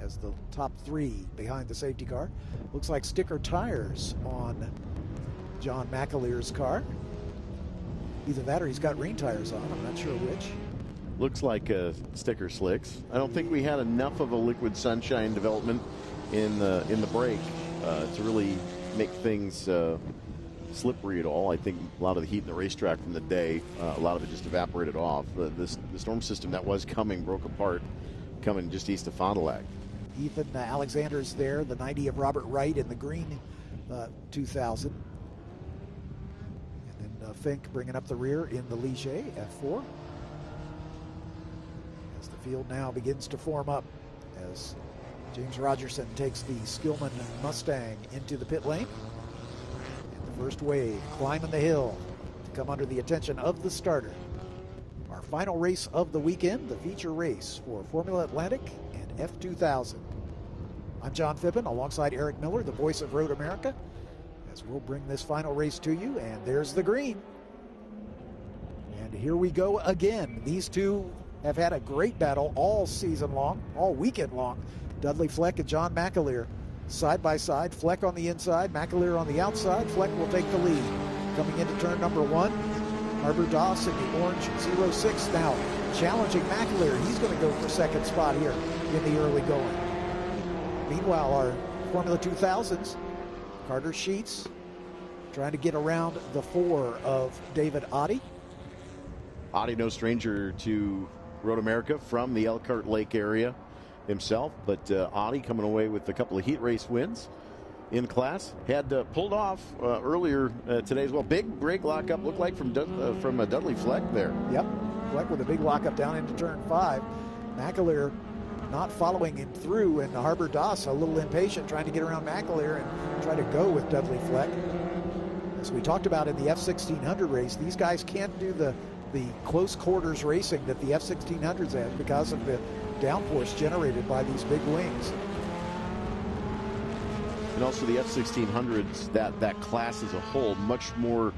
as the top 3 behind the safety car. Looks like sticker tires on John McAleer's car. Either that or he's got rain tires on. I'm not sure which. Looks like sticker slicks. I don't think we had enough of a liquid sunshine development in the break to really make things slippery at all. I think a lot of the heat in the racetrack from the day, a lot of it just evaporated off. The storm system that was coming broke apart, coming just east of Fond du Lac. Ethan Alexander's there, the 90 of Robert Wright in the green 2000. And then Fink bringing up the rear in the Ligier F4. As the field now begins to form up, as James Rogerson takes the Skillman Mustang into the pit lane. And the first wave climbing the hill to come under the attention of the starter. Our final race of the weekend, the feature race for Formula Atlantic and F2000. I'm John Phippen alongside Eric Miller, the voice of Road America, as we'll bring this final race to you. And there's the green. And here we go again. These two have had a great battle all season long, all weekend long. Dudley Fleck and John McAleer side by side. Fleck on the inside, McAleer on the outside. Fleck will take the lead. Coming into turn number 1, Harbor Das in the orange 06 now challenging McAleer. He's going to go for second spot here in the early going. Meanwhile, our Formula 2000s, Carter Sheets trying to get around the 4 of David Oddie. Oddie, no stranger to Road America from the Elkhart Lake area himself, but Oddie coming away with a couple of heat race wins in class. Had pulled off earlier today as well. Big brake lockup looked like from Dudley Fleck there. Yep, Fleck with a big lockup down into turn 5. McAleer not following him through, and Harbor Das a little impatient trying to get around McAleer and try to go with Dudley Fleck. As we talked about in the F-1600 race, these guys can't do the close quarters racing that the F-1600s have because of the downforce generated by these big wings. And also the F-1600s, that class as a whole, much more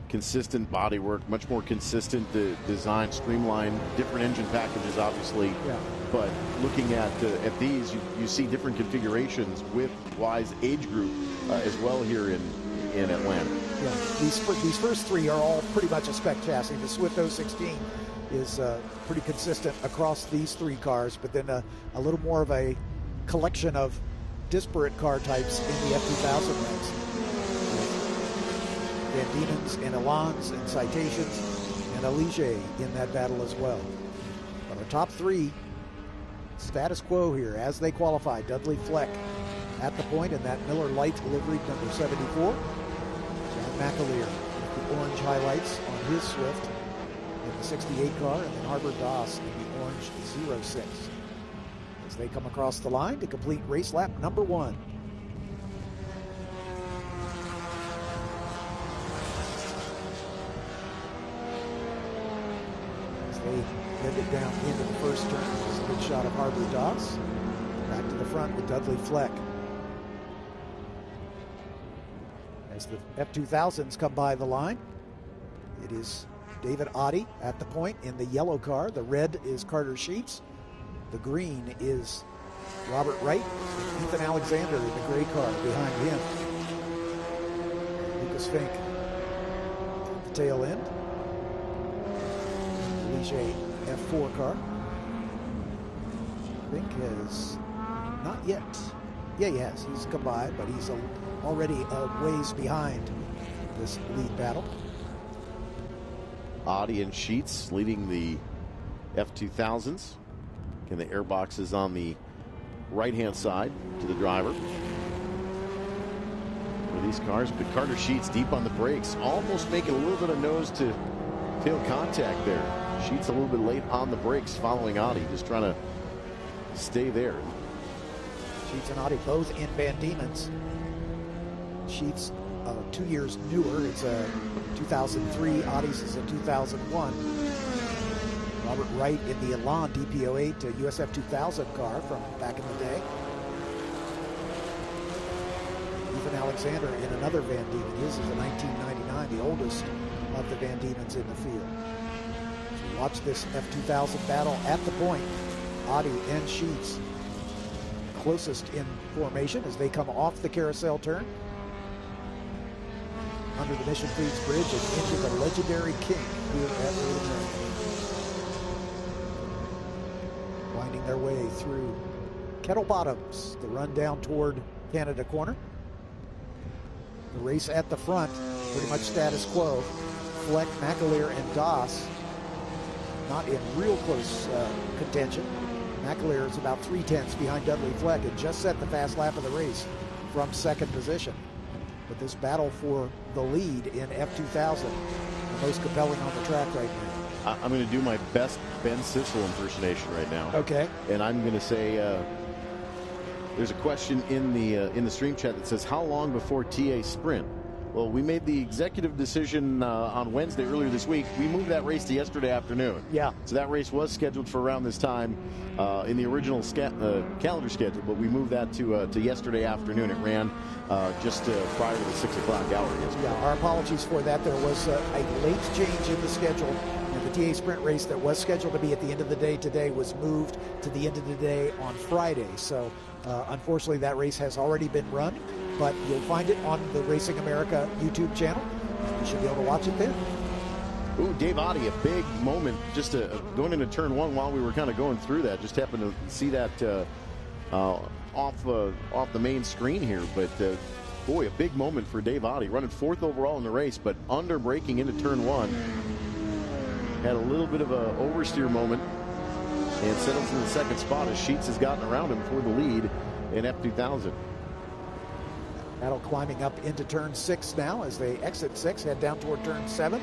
consistent bodywork, much more consistent design, streamlined, different engine packages, obviously. Yeah. But looking at these, you see different configurations with Y's age group as well here in Atlanta. Yeah, these first three are all pretty much a spec chassis. The Swift 016 is pretty consistent across these three cars, but then a little more of a collection of disparate car types in the F-2000 ranks. Van Diemen's and Elans and Citations and Elige in that battle as well. But our top three, status quo here as they qualify. Dudley Fleck at the point in that Miller Lite livery number 74. John McAleer with the orange highlights on his Swift in the 68 car, and then Harbor Doss in the orange 06. As they come across the line to complete race lap number 1. As they bend it down into the first turn, there's a good shot of Harbor Doss. Back to the front with Dudley Fleck. As the F-2000s come by the line, it is David Oddie at the point in the yellow car. The red is Carter Sheets. The green is Robert Wright. Ethan Alexander in the gray car behind him. Lucas Fink at the tail end. Elige F4 car. Fink has not yet. Yeah, he has. He's come by, but he's already a ways behind this lead battle. Oddie and Sheets leading the F-2000s. And the airbox is on the right-hand side to the driver. For these cars, but Carter Sheets deep on the brakes, almost making a little bit of nose-to-tail contact there. Sheets a little bit late on the brakes following Oddie, just trying to stay there. Sheets and Oddie both in Van Diemen's. Sheets 2 years newer. It's a 2003. Oddie's is a 2001. Robert Wright in the Elan DPO8 USF 2000 car from back in the day. Ethan Alexander in another Van Diemen. His is a 1999, the oldest of the Van Diemens in the field. So watch this F-2000 battle at the point. Oddie and Sheets closest in formation as they come off the carousel turn under the Mission Fleets Bridge and into the legendary kink here at Road America. Winding their way through Kettle Bottoms, the run down toward Canada Corner. The race at the front, pretty much status quo. Fleck, McAleer, and Doss not in real close contention. McAleer is about 3/10 behind Dudley Fleck and just set the fast lap of the race from second position. But this battle for the lead in F-2000, the most compelling on the track right now. I'm going to do my best Ben Sissel impersonation right now. Okay. And I'm going to say there's a question in the stream chat that says, how long before TA Sprint? Well, we made the executive decision on Wednesday earlier this week. We moved that race to yesterday afternoon. Yeah. So that race was scheduled for around this time in the original calendar schedule, but we moved that to yesterday afternoon. It ran just prior to the 6 o'clock hour yesterday. Yeah, our apologies for that. There was a late change in the schedule. And the TA Sprint race that was scheduled to be at the end of the day today was moved to the end of the day on Friday. So unfortunately, that race has already been run, but you'll find it on the Racing America YouTube channel. You should be able to watch it there. Ooh, Dave Oddie, a big moment just going into turn one while we were kind of going through that. Just happened to see that off the main screen here. But, boy, a big moment for Dave Oddie. Running fourth overall in the race, but under braking into turn one. Had a little bit of an oversteer moment and settles in the second spot as Sheets has gotten around him for the lead in F-2000. Battle climbing up into turn 6 now as they exit 6, head down toward turn 7.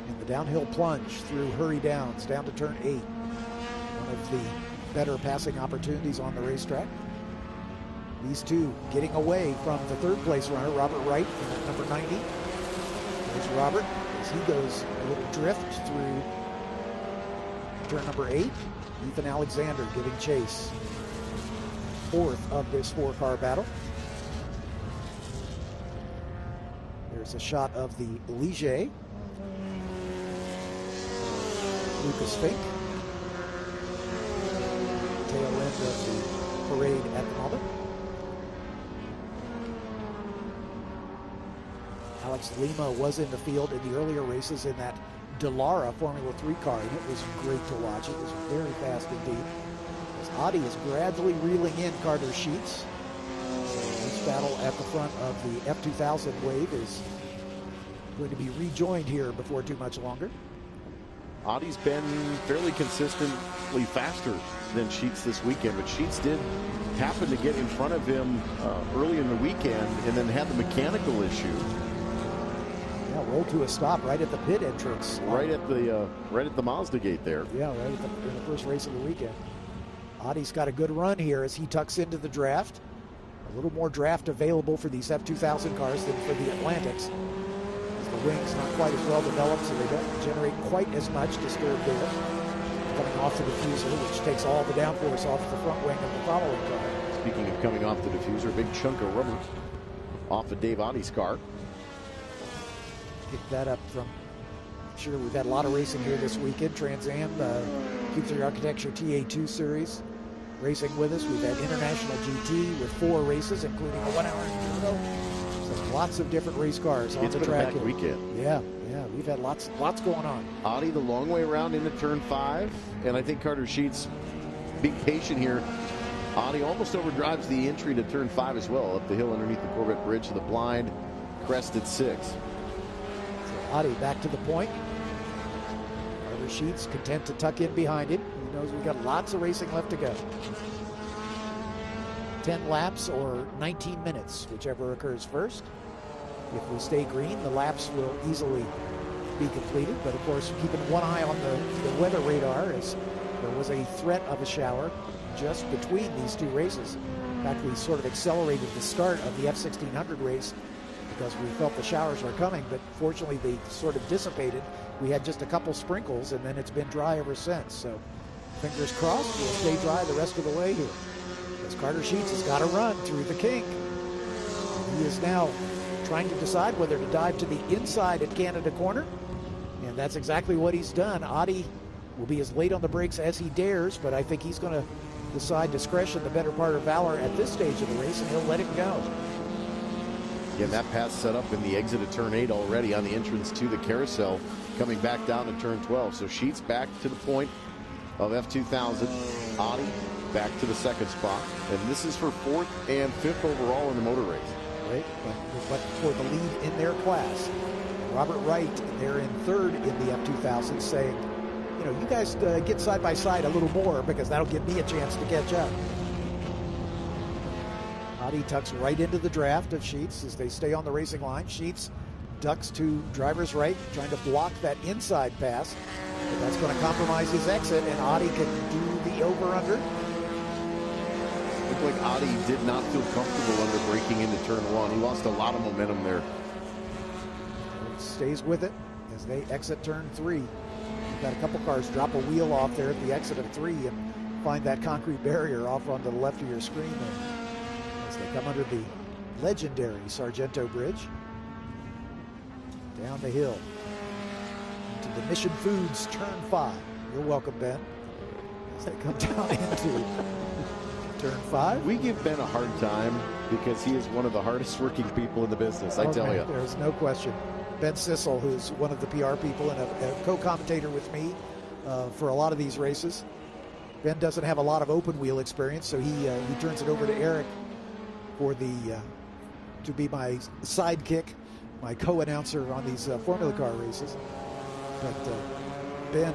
And the downhill plunge through Hurry Downs down to turn 8. One of the better passing opportunities on the racetrack. These two getting away from the third place runner, Robert Wright, in at number 90. There's Robert as he goes a little drift through turn number 8. Ethan Alexander giving chase. 4th of this 4-car battle. There's a shot of the Ligier. Lucas Fink. Tail end of the parade at the moment. Alex Lima was in the field in the earlier races in that Dallara Formula 3 car, and it was great to watch. It was very fast indeed. As Adi is gradually reeling in Carter Sheets. So this battle at the front of the F-2000 wave is going to be rejoined here before too much longer. Adi's been fairly consistently faster than Sheets this weekend, but Sheets did happen to get in front of him early in the weekend and then had the mechanical issue. Yeah, rolled to a stop right at the pit entrance. Right at the Mazda gate there. Yeah, right at in the first race of the weekend. Adi's got a good run here as he tucks into the draft. A little more draft available for these F-2000 cars than for the Atlantics. As the wings not quite as well developed, so they don't generate quite as much disturb there. Coming off the diffuser, which takes all the downforce off the front wing of the following car. Speaking of coming off the diffuser, a big chunk of rubber off of Dave Adi's car. Pick that up from, I'm sure we've had a lot of racing here this weekend. Trans Am, Q3 Architecture TA2 series racing with us. We've had International GT with 4 races, including a 1-hour enduro. So lots of different race cars on the track. It's been a packed weekend. Yeah, we've had lots going on. Adi the long way around into turn 5, and I think Carter Sheets being patient here. Adi almost overdrives the entry to turn 5 as well, up the hill underneath the Corvette bridge to the blind, crested 6. So Adi back to the point. Carter Sheets content to tuck in behind him. He knows we've got lots of racing left to go. 10 laps or 19 minutes, whichever occurs first. If we stay green, the laps will easily be completed. But of course, keeping one eye on the weather radar, as there was a threat of a shower just between these 2 races. In fact, we sort of accelerated the start of the F-1600 race because we felt the showers were coming, but fortunately they sort of dissipated. We had just a couple sprinkles, and then it's been dry ever since. So fingers crossed, we'll stay dry the rest of the way here. As Carter Sheets has got to run through the kink. He is now trying to decide whether to dive to the inside at Canada Corner, and that's exactly what he's done. Adi will be as late on the brakes as he dares, but I think he's going to decide discretion, the better part of valor at this stage of the race, and he'll let it go. Again, that pass set up in the exit of turn 8 already on the entrance to the carousel, coming back down to turn 12. So Sheets back to the point of F-2000. Adi back to the 2nd spot. And this is for 4th and 5th overall in the motor race. Right, but for the lead in their class. Robert Wright, they're in 3rd in the F-2000, saying, you know, you guys get side by side a little more because that'll give me a chance to catch up. Adi tucks right into the draft of Sheets as they stay on the racing line. Sheets ducks to driver's right, trying to block that inside pass. But that's going to compromise his exit, and Adi can do the over-under. Looked like Adi did not feel comfortable under breaking into turn 1. He lost a lot of momentum there. He stays with it as they exit turn 3. We've got a couple cars drop a wheel off there at the exit of 3 and find that concrete barrier off onto the left of your screen there. As they come under the legendary Sargento Bridge. Down the hill into the Mission Foods turn 5. You're welcome, Ben. As they come down into turn 5. We give Ben a hard time because he is one of the hardest working people in the business, I tell you. There's no question. Ben Sissel, who's one of the PR people and a co-commentator with me for a lot of these races. Ben doesn't have a lot of open wheel experience, so he turns it over to Eric for to be my sidekick, my co-announcer on these Formula Car races. But Ben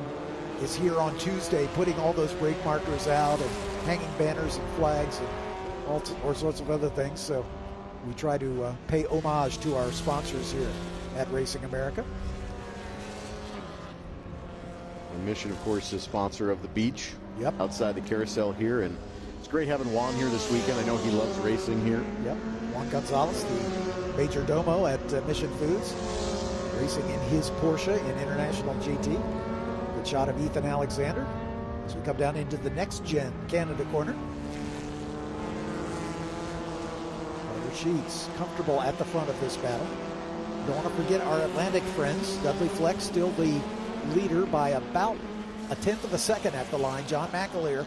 is here on Tuesday putting all those brake markers out and hanging banners and flags and all sorts of other things. So we try to pay homage to our sponsors here at Racing America. Our Mission, of course, is sponsor of the beach outside the carousel here. And it's great having Juan here this weekend. I know he loves racing here. Yep. Juan Gonzalez, the major domo at Mission Foods. racing in his Porsche in International GT. Good shot of Ethan Alexander as we come down into the next gen Canada corner. Carter Sheets comfortable at the front of this battle. Don't want to forget our Atlantic friends. Dudley Fleck still the leader by about a tenth of a second at the line. John McAleer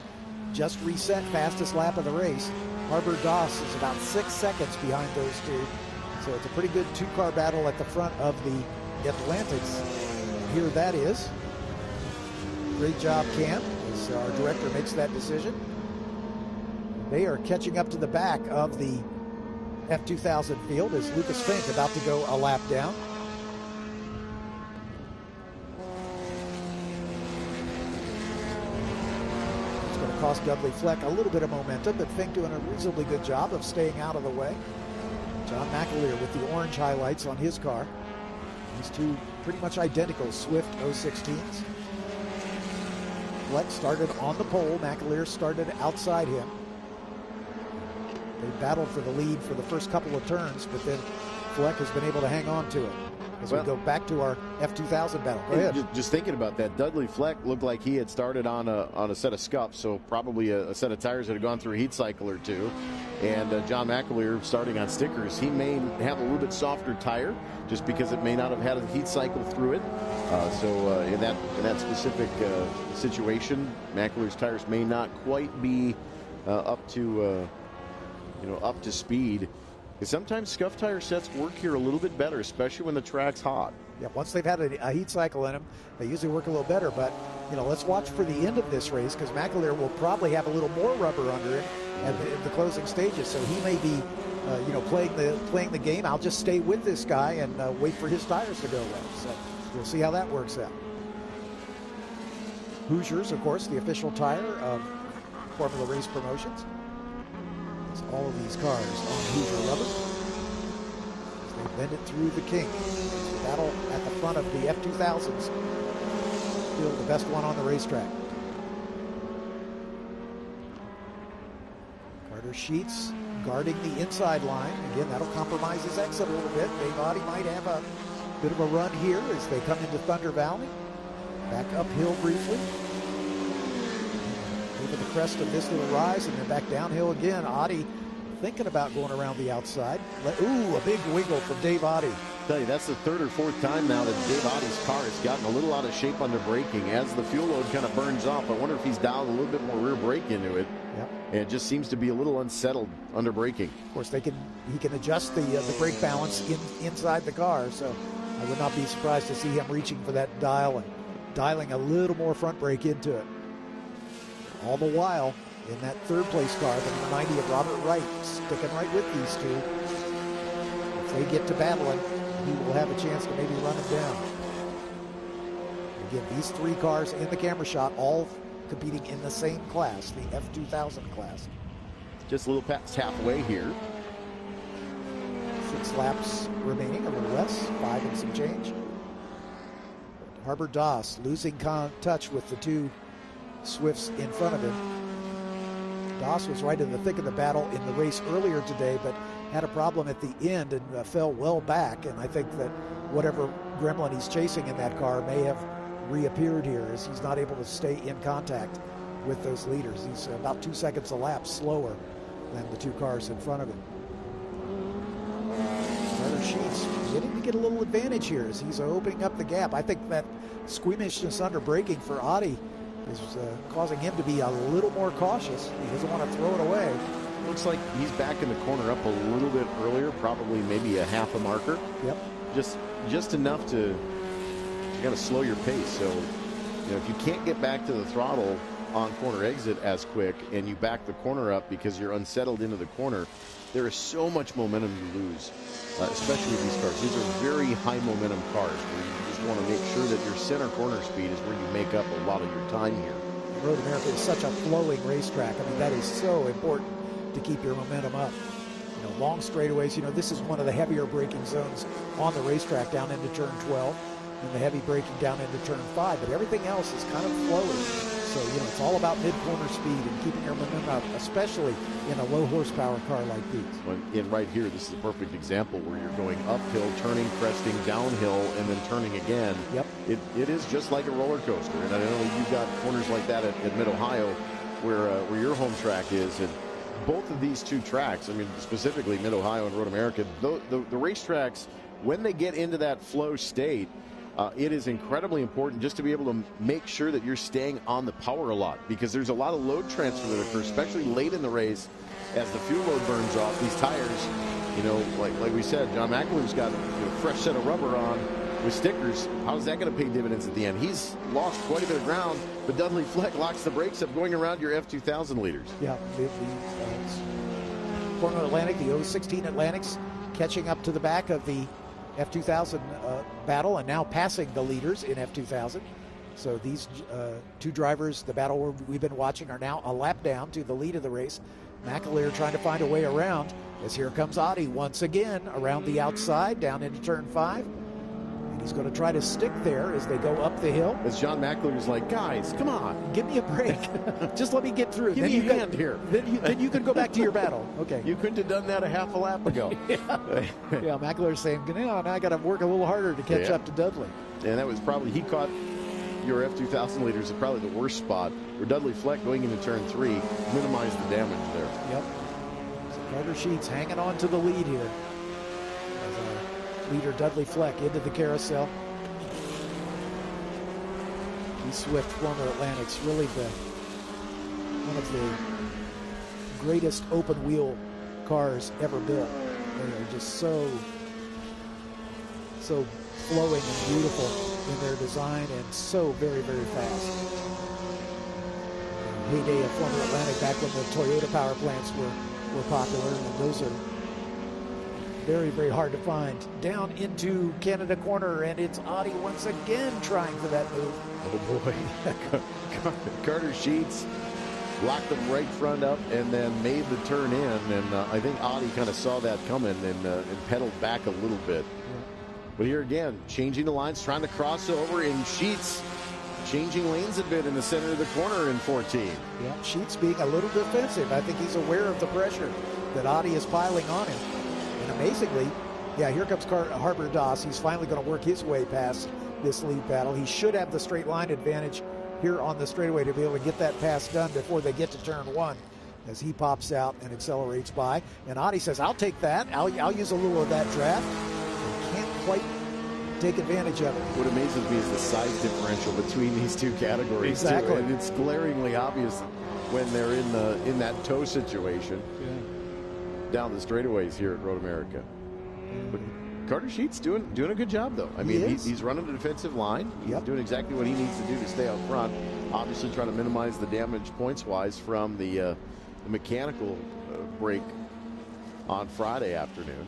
just reset fastest lap of the race. Harbor Doss is about 6 seconds behind those two. So it's a pretty good two-car battle at the front of the Atlantics. And here that is. Great job, Cam, as our director makes that decision. They are catching up to the back of the F-2000 field as Lucas Fink about to go a lap down. It's going to cost Dudley Fleck a little bit of momentum, but Fink doing a reasonably good job of staying out of the way. John McAleer with the orange highlights on his car. These two pretty much identical Swift 016s. Fleck started on the pole. McAleer started outside him. They battled for the lead for the first couple of turns, but then Fleck has been able to hang on to it. As we go back to our F-2000 battle. Go ahead. Just thinking about that, Dudley Fleck looked like he had started on a set of scuffs, so probably a set of tires that had gone through a heat cycle or two. And John McAleer starting on stickers. He may have a little bit softer tire just because it may not have had a heat cycle through it. So in that specific situation, McAleer's tires may not quite be up to speed. Because sometimes scuff tire sets work here a little bit better, especially when the track's hot. Yeah, once they've had a heat cycle in them, they usually work a little better. But let's watch for the end of this race because McAleer will probably have a little more rubber under it at the closing stages. So he may be, playing the game. I'll just stay with this guy and wait for his tires to go well. So we'll see how that works out. Hoosiers, of course, the official tire of Formula Race Promotions. All of these cars on Hoosier rubber. As they bend it through the kink. It's the battle at the front of the F-2000s. Still the best one on the racetrack. Carter Sheets guarding the inside line. Again, that'll compromise his exit a little bit. Dave Oddie might have a bit of a run here as they come into Thunder Valley. Back uphill briefly. Over the crest of this little rise and then back downhill again. Oddie thinking about going around the outside. Ooh, a big wiggle from Dave Oddie. I tell you, that's the third or fourth time now that Dave Oddie's car has gotten a little out of shape under braking. As the fuel load kind of burns off, I wonder if he's dialed a little bit more rear brake into it. Yep. And it just seems to be a little unsettled under braking. Of course, he can adjust the brake balance inside the car, so I would not be surprised to see him reaching for that dial and dialing a little more front brake into it. All the while, in that third place car, the number 90 of Robert Wright, sticking right with these two. If they get to battling, he will have a chance to maybe run it down. Again, these three cars in the camera shot, all competing in the same class, the F-2000 class. Just a little past halfway here. 6 laps remaining, a little less, 5 and some change. Harbor Doss losing touch with the two Swifts in front of him. Doss was right in the thick of the battle in the race earlier today, but had a problem at the end and fell well back. And I think that whatever gremlin he's chasing in that car may have reappeared here as he's not able to stay in contact with those leaders. He's about 2 seconds a lap slower than the two cars in front of him. Carter Sheets getting to get a little advantage here as he's opening up the gap. I think that squeamishness under braking for Oddie is causing him to be a little more cautious. He doesn't want to throw it away. Looks like he's back in the corner up a little bit earlier, probably maybe a half a marker. Yep. Just enough to kind of slow your pace. So, if you can't get back to the throttle on corner exit as quick and you back the corner up because you're unsettled into the corner, there is so much momentum you lose, especially with these cars. These are very high momentum cars where you just want to make sure that your center corner speed is where you make up a lot of your time here. Road America is such a flowing racetrack. I mean, that is so important to keep your momentum up. Long straightaways, this is one of the heavier braking zones on the racetrack down into turn 12 and the heavy braking down into turn 5, but everything else is kind of flowy. So, it's all about mid-corner speed and keeping your momentum up, especially in a low-horsepower car like these. Well, and right here, this is a perfect example where you're going uphill, turning, cresting, downhill, and then turning again. Yep. It is just like a roller coaster. And I know you've got corners like that at Mid-Ohio where your home track is. And both of these two tracks, I mean, specifically Mid-Ohio and Road America, the racetracks, when they get into that flow state, it is incredibly important just to be able to make sure that you're staying on the power a lot, because there's a lot of load transfer that occurs, especially late in the race as the fuel load burns off. These tires, like we said, John McAleer's got a fresh set of rubber on with stickers. How's that going to pay dividends at the end? He's lost quite a bit of ground, but Dudley Fleck locks the brakes up going around your F-2000 leaders. Yeah, the former Atlantic, the 016 Atlantics, catching up to the back of the F-2000 battle and now passing the leaders in F-2000. So these two drivers, the battle we've been watching, are now a lap down to the lead of the race. McAleer trying to find a way around as here comes Audi once again around the outside down into turn 5. And he's going to try to stick there as they go up the hill. As John McAleer's like, guys, come on. Give me a break. Just let me get through. Give me a hand here. Then you can go back to your battle. Okay. You couldn't have done that a half a lap ago. Yeah, McAleer's saying, now I got to work a little harder to catch up to Dudley. And that was probably, he caught your F-2000 leaders at probably the worst spot, where Dudley Fleck going into turn 3 minimized the damage there. Yep. So Carter Sheets hanging on to the lead here. As our leader Dudley Fleck into the carousel. He's Swift, former Atlantic's, really one of the greatest open wheel cars ever built. They are just so flowing and beautiful in their design, and so very, very fast. Heyday of former Atlantic, back when the Toyota power plants were popular, and those are very, very hard to find. Down into Canada corner, and it's Audi once again trying for that move. Oh boy. Carter Sheets locked them right front up and then made the turn in, and I think Audi kind of saw that coming and pedaled back a little bit. But here again, changing the lines, trying to cross over, and Sheets changing lanes a bit in the center of the corner in 14. Yeah, Sheets being a little defensive. I think he's aware of the pressure that Audi is piling on him. And amazingly, here comes Harper Doss. He's finally going to work his way past this lead battle. He should have the straight line advantage here on the straightaway to be able to get that pass done before they get to turn 1, as he pops out and accelerates by. And Audi says, I'll take that. I'll use a little of that draft. Can't quite take advantage of it. What amazes me is the size differential between these two categories. Exactly. Too. And it's glaringly obvious when they're in that tow situation down the straightaways here at Road America. But Carter Sheets doing a good job, though. I mean, he's running the defensive line. He's doing exactly what he needs to do to stay out front. Obviously trying to minimize the damage points-wise from the mechanical break on Friday afternoon.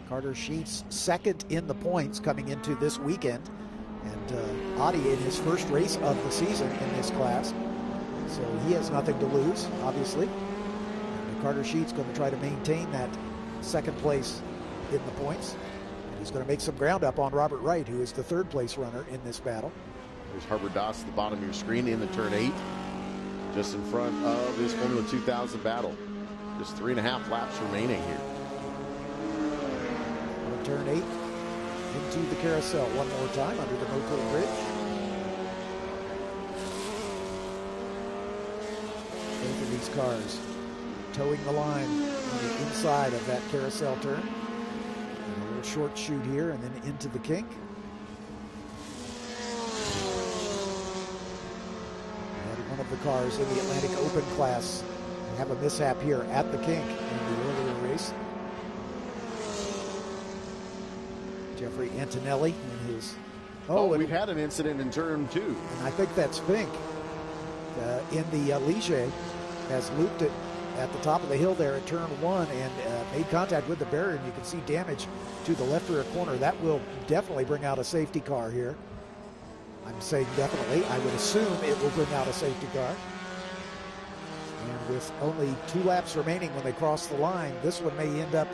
Carter Sheets second in the points coming into this weekend, and Audi in his first race of the season in this class, so he has nothing to lose, obviously. And Carter Sheets going to try to maintain that second place in the points, and he's going to make some ground up on Robert Wright, who is the third place runner in this battle. There's Harper Doss at the bottom of your screen in the turn 8, just in front of his Formula 2000 battle. Just 3.5 laps remaining here. Turn 8 into the carousel one more time under the no-code bridge. Both of these cars towing the line on the inside of that carousel turn. And a little short shoot here and then into the kink. And one of the cars in the Atlantic Open class have a mishap here at the kink in the earlier race. Jeffrey Antonelli in his... we've had an incident in turn 2. And I think that's Fink in the Ligier has looped it at the top of the hill there at turn 1 and made contact with the barrier, and you can see damage to the left rear corner. That will definitely bring out a safety car here. I'm saying definitely. I would assume it will bring out a safety car. And with only 2 laps remaining when they cross the line, this one may end up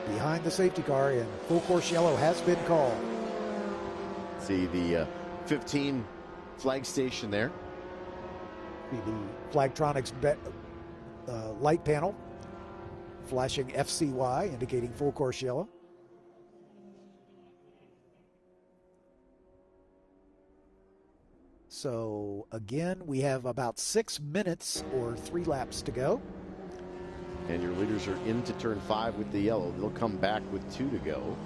behind the safety car, and full course yellow has been called. See the 15 flag station there. The Flagtronics light panel flashing FCY, indicating full course yellow. So again, we have about 6 minutes or 3 laps to go. And your leaders are into turn 5 with the yellow. They'll come back with 2 to go.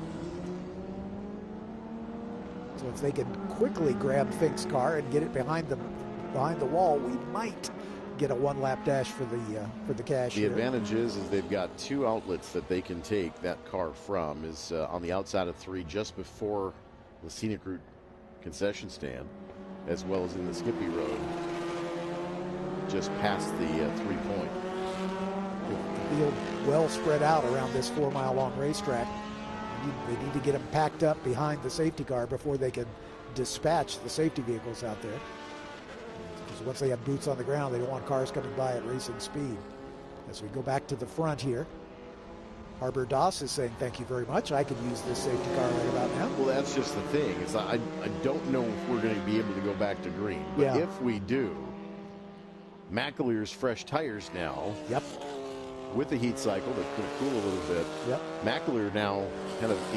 So if they can quickly grab Fink's car and get it behind the wall, we might get a 1-lap dash for the cash. The advantage is they've got 2 outlets that they can take that car from. Is on the outside of 3, just before the scenic route concession stand, as well as in the Skippy Road, just past the 3-point. The field well spread out around this 4-mile-long racetrack. They need to get them packed up behind the safety car before they can dispatch the safety vehicles out there. Because once they have boots on the ground, they don't want cars coming by at racing speed. As we go back to the front here, Harbor Doss is saying, thank you very much. I can use this safety car right about now. Well, that's just the thing. Is I don't know if we're going to be able to go back to green. But if we do, McAleer's fresh tires now. Yep. With the heat cycle that's going to cool a little bit. Yep. McAleer now kind of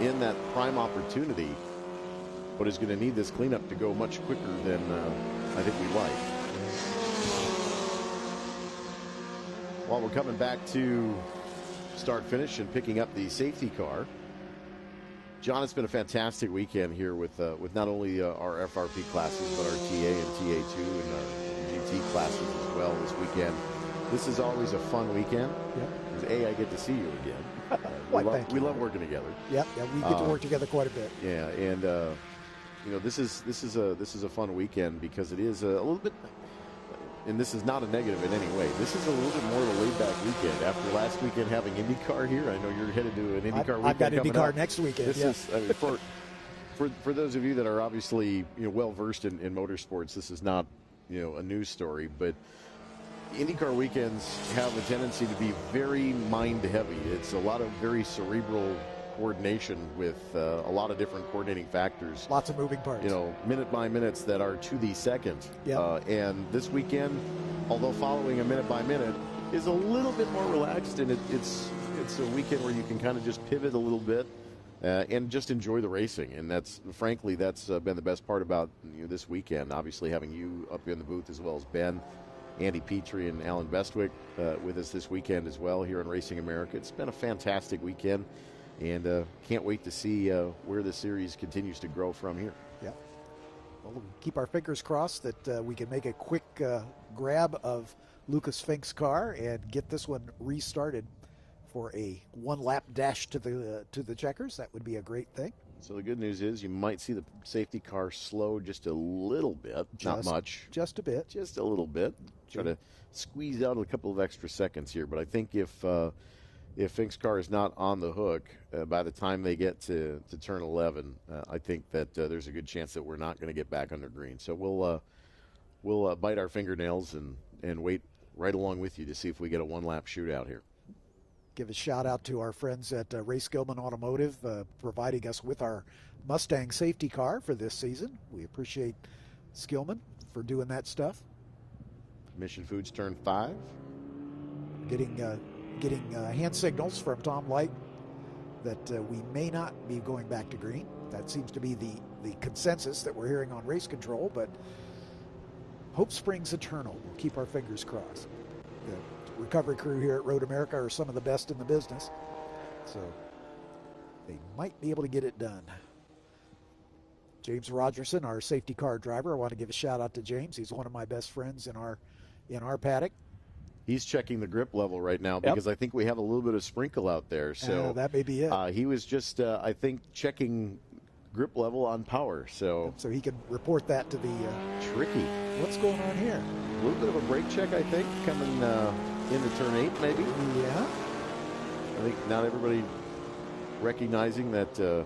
in that prime opportunity, but is going to need this cleanup to go much quicker than I think we like. While we're coming back to start finish and picking up the safety car, John, it's been a fantastic weekend here with not only our FRP classes, but our TA and TA2 and our GT classes as well this weekend. This is always a fun weekend. Because I get to see you again. We love working together. Yeah, we get to work together quite a bit. Yeah, and this is a fun weekend because it is a little bit, and this is not a negative in any way. This is a little bit more of a laid-back weekend. After last weekend having IndyCar here, I know you're headed to an IndyCar weekend. I've got IndyCar up. next weekend. This is, I mean, for those of you that are obviously well versed in motorsports, this is not a news story, but IndyCar weekends have a tendency to be very mind-heavy. It's a lot of very cerebral coordination with a lot of different coordinating factors. Lots of moving parts. Minute by minutes that are to the second. And this weekend, although following a minute by minute, is a little bit more relaxed, and it's a weekend where you can kind of just pivot a little bit and just enjoy the racing. And that's been the best part about this weekend. Obviously, having you up in the booth as well as Ben, Andy Petrie, and Alan Bestwick with us this weekend as well here on Racing America. It's been a fantastic weekend, and can't wait to see where the series continues to grow from here. Yeah. Well, we'll keep our fingers crossed that we can make a quick grab of Lucas Fink's car and get this one restarted for a 1-lap dash to the checkers. That would be a great thing. So the good news is you might see the safety car slow just a little bit, not much. Just a bit. Just a little bit. Try to squeeze out a couple of extra seconds here. But I think if Fink's car is not on the hook by the time they get to turn 11, I think that there's a good chance that we're not going to get back under green. So we'll bite our fingernails and wait right along with you to see if we get a 1-lap shootout here. Give a shout out to our friends at Ray Skillman Automotive providing us with our Mustang safety car for this season. We appreciate Skillman for doing that stuff. Mission Foods turn 5. Getting hand signals from Tom Light that we may not be going back to green. That seems to be the consensus that we're hearing on race control, but hope springs eternal. We'll keep our fingers crossed. The recovery crew here at Road America are some of the best in the business, so they might be able to get it done. James Rogerson, our safety car driver, I want to give a shout out to James. He's one of my best friends in our paddock. He's checking the grip level right now because I think we have a little bit of sprinkle out there. So that may be it. He was just, I think, checking grip level on power. So he can report that to the tricky. What's going on here? A little bit of a brake check, I think, coming into turn 8, maybe. Yeah. I think not everybody recognizing that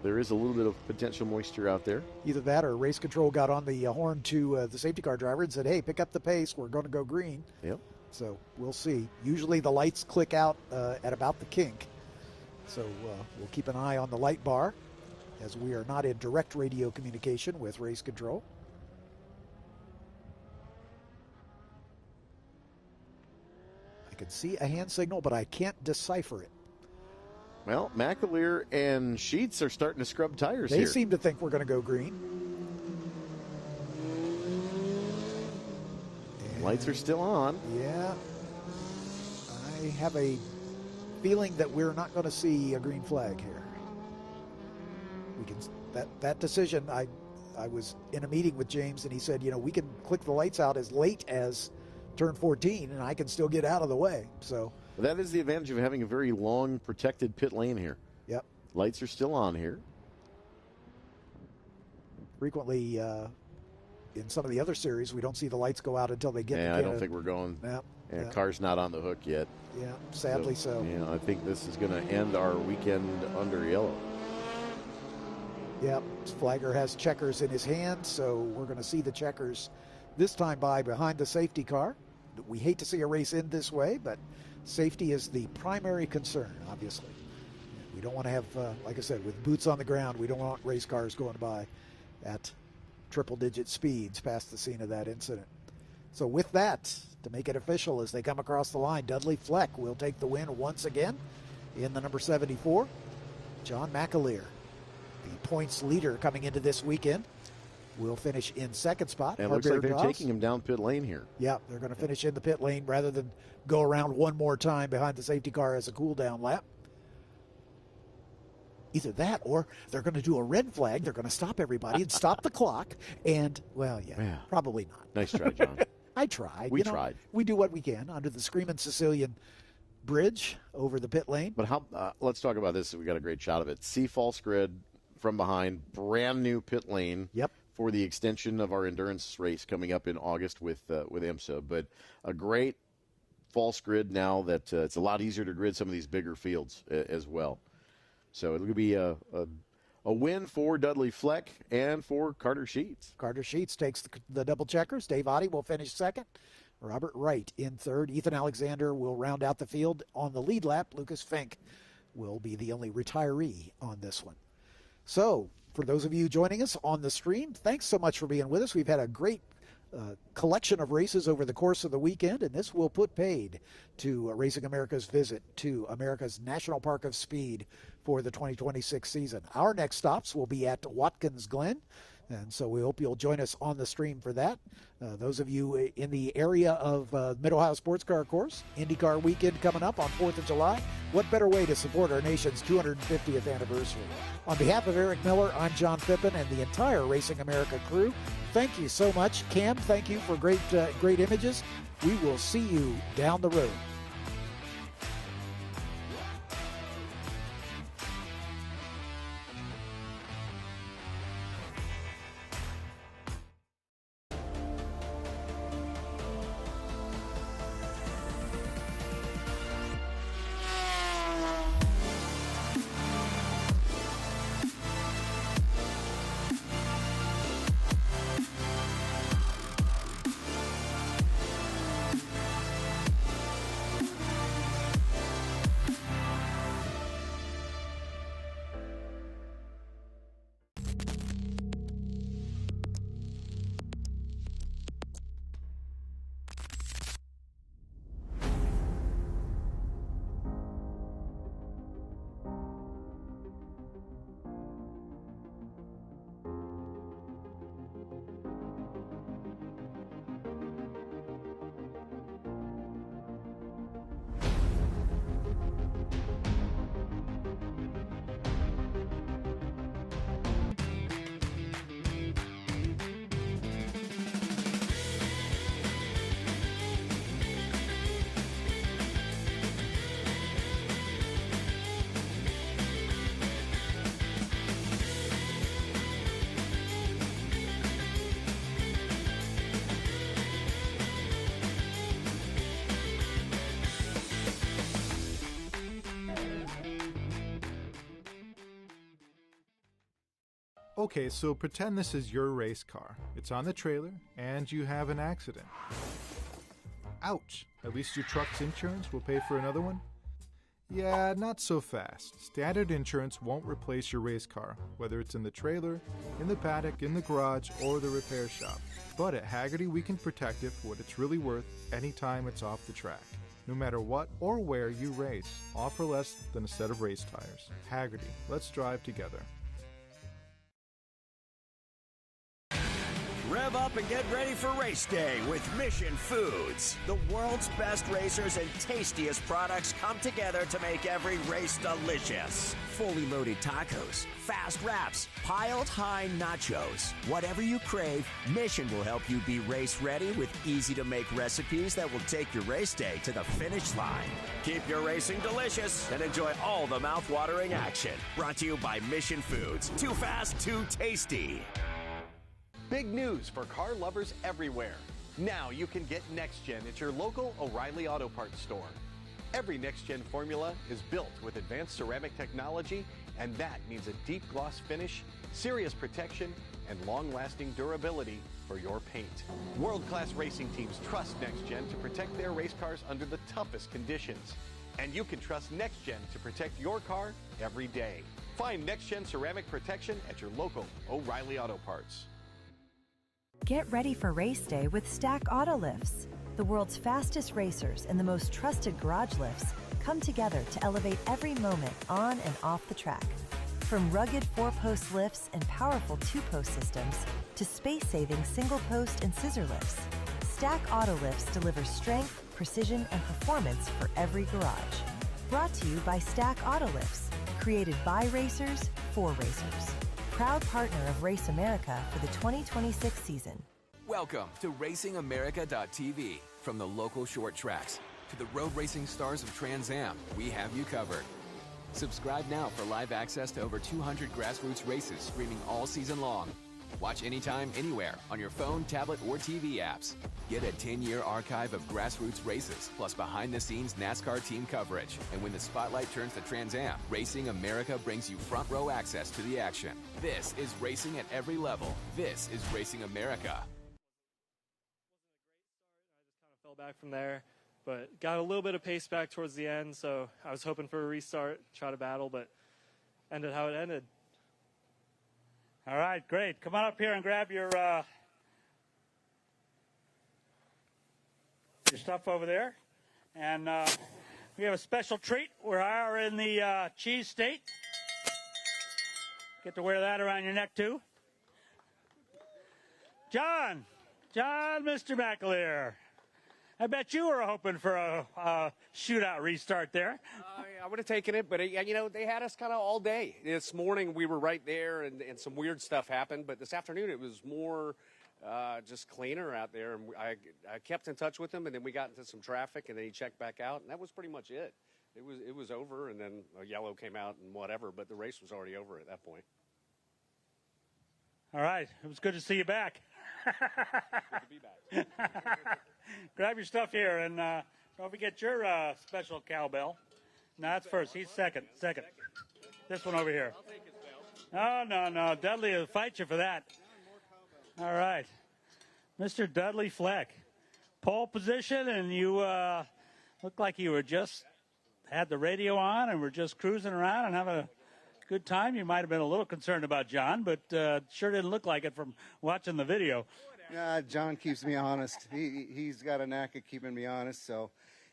there is a little bit of potential moisture out there. Either that or race control got on the horn to the safety car driver and said, hey, pick up the pace. We're going to go green. Yep. So we'll see. Usually the lights click out at about the kink. So we'll keep an eye on the light bar as we are not in direct radio communication with race control. can see a hand signal, but I can't decipher it. Well, McAleer and Sheets are starting to scrub tires They here. seem to think we're going to go green. And lights are still on. Yeah. I have a feeling that we're not going to see a green flag here. We can that decision. I was in a meeting with James, and he said, we can click the lights out as late as turn 14, and I can still get out of the way. So that is the advantage of having a very long, protected pit lane here. Yep. Lights are still on here. Frequently, in some of the other series, we don't see the lights go out until they get to Yeah, I don't think we're going. Yep. Yeah, car's not on the hook yet. Yeah, sadly so. Yeah, I think this is going to end our weekend under yellow. Yep, Flagger has checkers in his hand, so we're going to see the checkers this time by behind the safety car. We hate to see a race end this way, but safety is the primary concern, obviously. We don't want to have, like I said, with boots on the ground, we don't want race cars going by at triple-digit speeds past the scene of that incident. So with that, to make it official as they come across the line, Dudley Fleck will take the win once again in the number 74. John McAleer, the points leader coming into this weekend, will finish in second spot. And it looks like they're taking him down pit lane here. Yeah, they're going to finish in the pit lane rather than go around one more time behind the safety car as a cool-down lap. Either that or they're going to do a red flag. They're going to stop everybody and stop the clock. And, well, yeah, probably not. Nice try, John. I tried. We tried. We do what we can under the Screaming Sicilian Bridge over the pit lane. But how? Let's talk about this. We got a great shot of it. See false grid from behind, brand new pit lane. Yep. For the extension of our endurance race coming up in August with IMSA. But a great false grid now that it's a lot easier to grid some of these bigger fields as well. So it'll be a win for Dudley Fleck and for Carter Sheets. Carter Sheets takes the double checkers. Dave Oddie will finish second. Robert Wright in third. Ethan Alexander will round out the field on the lead lap. Lucas Fink will be the only retiree on this one. So, for those of you joining us on the stream, thanks so much for being with us. We've had a great collection of races over the course of the weekend, and this will put paid to Racing America's visit to America's National Park of Speed for the 2026 season. Our next stops will be at Watkins Glen, and so we hope you'll join us on the stream for that. Those of you in the area of Mid-Ohio Sports Car Course, IndyCar weekend coming up on 4th of July. What better way to support our nation's 250th anniversary? On behalf of Eric Miller, I'm John Pippin and the entire Racing America crew. Thank you so much. Cam, thank you for great images. We will see you down the road. Okay, so pretend this is your race car. It's on the trailer, and you have an accident. Ouch! At least your truck's insurance will pay for another one? Yeah, not so fast. Standard insurance won't replace your race car, whether it's in the trailer, in the paddock, in the garage, or the repair shop. But at Haggerty, we can protect it for what it's really worth anytime it's off the track. No matter what or where you race, offer less than a set of race tires. Haggerty, let's drive together. Rev up and get ready for race day with Mission Foods. The world's best racers and tastiest products come together to make every race delicious. Fully loaded tacos, fast wraps, piled high nachos. Whatever you crave, Mission will help you be race ready with easy to make recipes that will take your race day to the finish line. Keep your racing delicious and enjoy all the mouth-watering action. Brought to you by Mission Foods. Too fast, too tasty. Big news for car lovers everywhere. Now you can get Next Gen at your local O'Reilly Auto Parts store. Every Next Gen formula is built with advanced ceramic technology, and that means a deep gloss finish, serious protection, and long-lasting durability for your paint. World-class racing teams trust Next Gen to protect their race cars under the toughest conditions. And you can trust Next Gen to protect your car every day. Find Next Gen ceramic protection at your local O'Reilly Auto Parts. Get ready for race day with Stack Auto Lifts. The world's fastest racers and the most trusted garage lifts come together to elevate every moment on and off the track. From rugged 4-post lifts and powerful 2-post systems to space-saving single-post and scissor lifts, Stack Auto Lifts deliver strength, precision, and performance for every garage. Brought to you by Stack Auto Lifts, created by racers for racers. Proud partner of Race America for the 2026 season. Welcome to RacingAmerica.tv. From the local short tracks to the road racing stars of Trans Am, we have you covered. Subscribe now for live access to over 200 grassroots races streaming all season long. Watch anytime, anywhere on your phone, tablet, or TV apps. Get a 10-year archive of grassroots races, plus behind-the-scenes NASCAR team coverage. And when the spotlight turns to Trans Am, Racing America brings you front-row access to the action. This is racing at every level. This is Racing America. Fell back from there, but got a little bit of pace back towards the end, so I was hoping for a restart, try to battle, but ended how it ended. All right, great. Come on up here and grab your stuff over there. And we have a special treat. We are in the cheese state. Get to wear that around your neck, too. John, Mr. McAleer. I bet you were hoping for a shootout restart there. I would have taken it, but they had us kind of all day. This morning we were right there, and some weird stuff happened. But this afternoon it was more just cleaner out there. And I kept in touch with him, and then we got into some traffic, and then he checked back out, and that was pretty much it. It was over, and then a yellow came out and whatever. But the race was already over at that point. All right, it was good to see you back. Good to be back. Grab your stuff here, and don't forget your special cowbell. No, that's first. He's second. This one over here. I'll take his bell. No. Dudley will fight you for that. All right. Mr. Dudley Fleck. Pole position, and you look like you were just had the radio on and were just cruising around and having a good time. You might have been a little concerned about John, but sure didn't look like it from watching the video. Yeah, John keeps me honest. He's got a knack of keeping me honest, so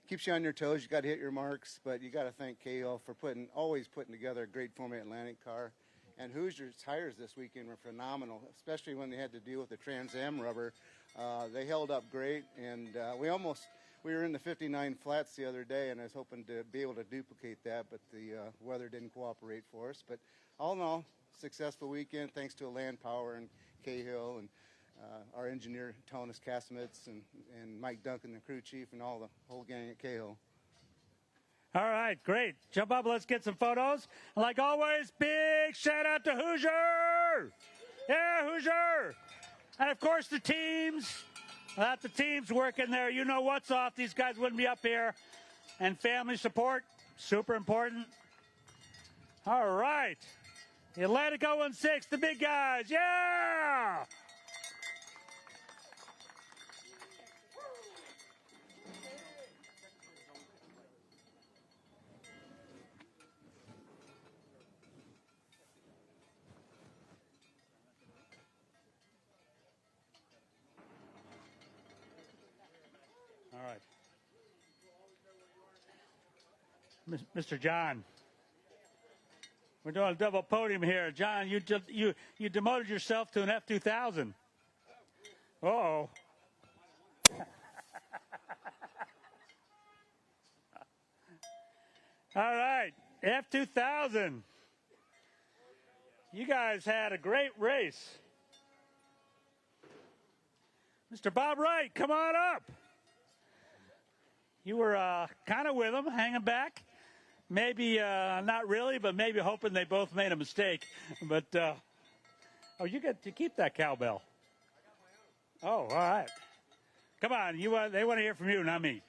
keeps you on your toes. You got to hit your marks, but you got to thank Cahill for always putting together a great Formula Atlantic car. And Hoosier's tires this weekend were phenomenal, especially when they had to deal with the Trans Am rubber. They held up great, and we were in the 59 flats the other day, and I was hoping to be able to duplicate that, but the weather didn't cooperate for us. But all in all, successful weekend, thanks to Land Power and Cahill and our engineer, Tonis Kasimits, and Mike Duncan, the crew chief, and all the whole gang at Cahill. All right, great. Jump up, let's get some photos. And like always, big shout out to Hoosier! Yeah, Hoosier! And of course the teams. Without the teams working there, you know what's off. These guys wouldn't be up here. And family support, super important. All right. The Atlantic 016, the big guys, yeah! All right. Mr. John. We're doing a double podium here. John, you demoted yourself to an F-2000. Uh-oh. All right, F-2000. You guys had a great race. Mr. Bob Wright, come on up. You were kind of with them, hanging back. Maybe not really, but maybe hoping they both made a mistake. But, oh, you get to keep that cowbell. Oh, all right. Come on, they want to hear from you, not me.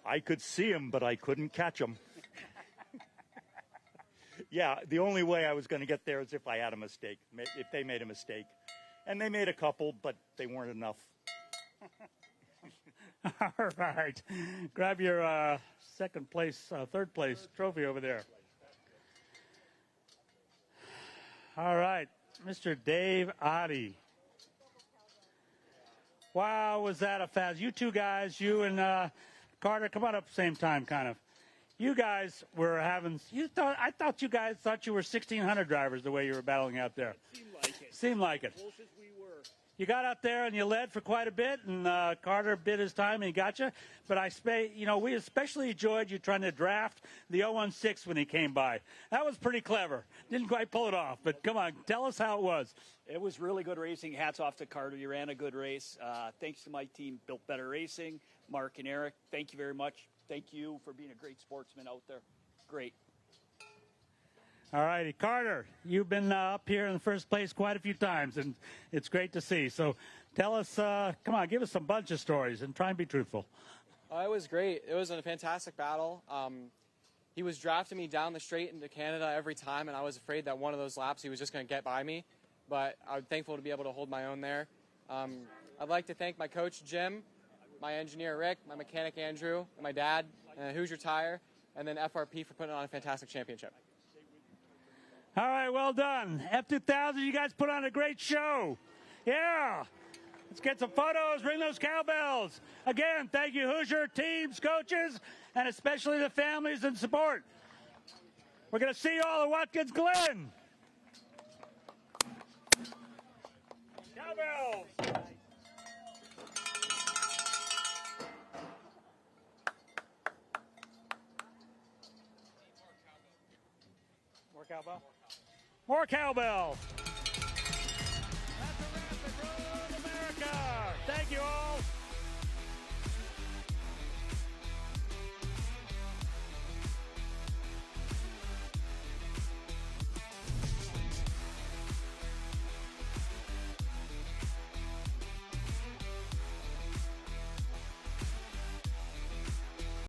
I could see him, but I couldn't catch him. Yeah, the only way I was going to get there is if I had a mistake, if they made a mistake. And they made a couple, but they weren't enough. All right. Grab your third place trophy over there. All right. Mr. Dave Oddie. Wow, was that a fast? You two guys, you and Carter, come on up at the same time, kind of. You guys were having, I thought you guys thought you were 1600 drivers the way you were battling out there. Seemed like it. Close as we were. You got out there and you led for quite a bit, and Carter bid his time and he got you. But we especially enjoyed you trying to draft the 016 when he came by. That was pretty clever. Didn't quite pull it off, but come on, tell us how it was. It was really good racing. Hats off to Carter. You ran a good race. Thanks to my team, Built Better Racing, Mark and Eric. Thank you very much. Thank you for being a great sportsman out there. Great. All righty, Carter, you've been up here in the first place quite a few times, and it's great to see. So tell us, come on, give us some bunch of stories and try and be truthful. It was great. It was a fantastic battle. He was drafting me down the straight into Canada every time, and I was afraid that one of those laps he was just going to get by me. But I'm thankful to be able to hold my own there. I'd like to thank my coach, Jim, my engineer, Rick, my mechanic, Andrew, and my dad, Hoosier Tire, and then FRP for putting on a fantastic championship. All right, well done. F-2000, you guys put on a great show. Yeah. Let's get some photos, ring those cowbells. Again, thank you, Hoosier teams, coaches, and especially the families and support. We're going to see you all at Watkins Glen. Cowbells. More cowbell? More cowbell. That's a wrap at Road America. Thank you all.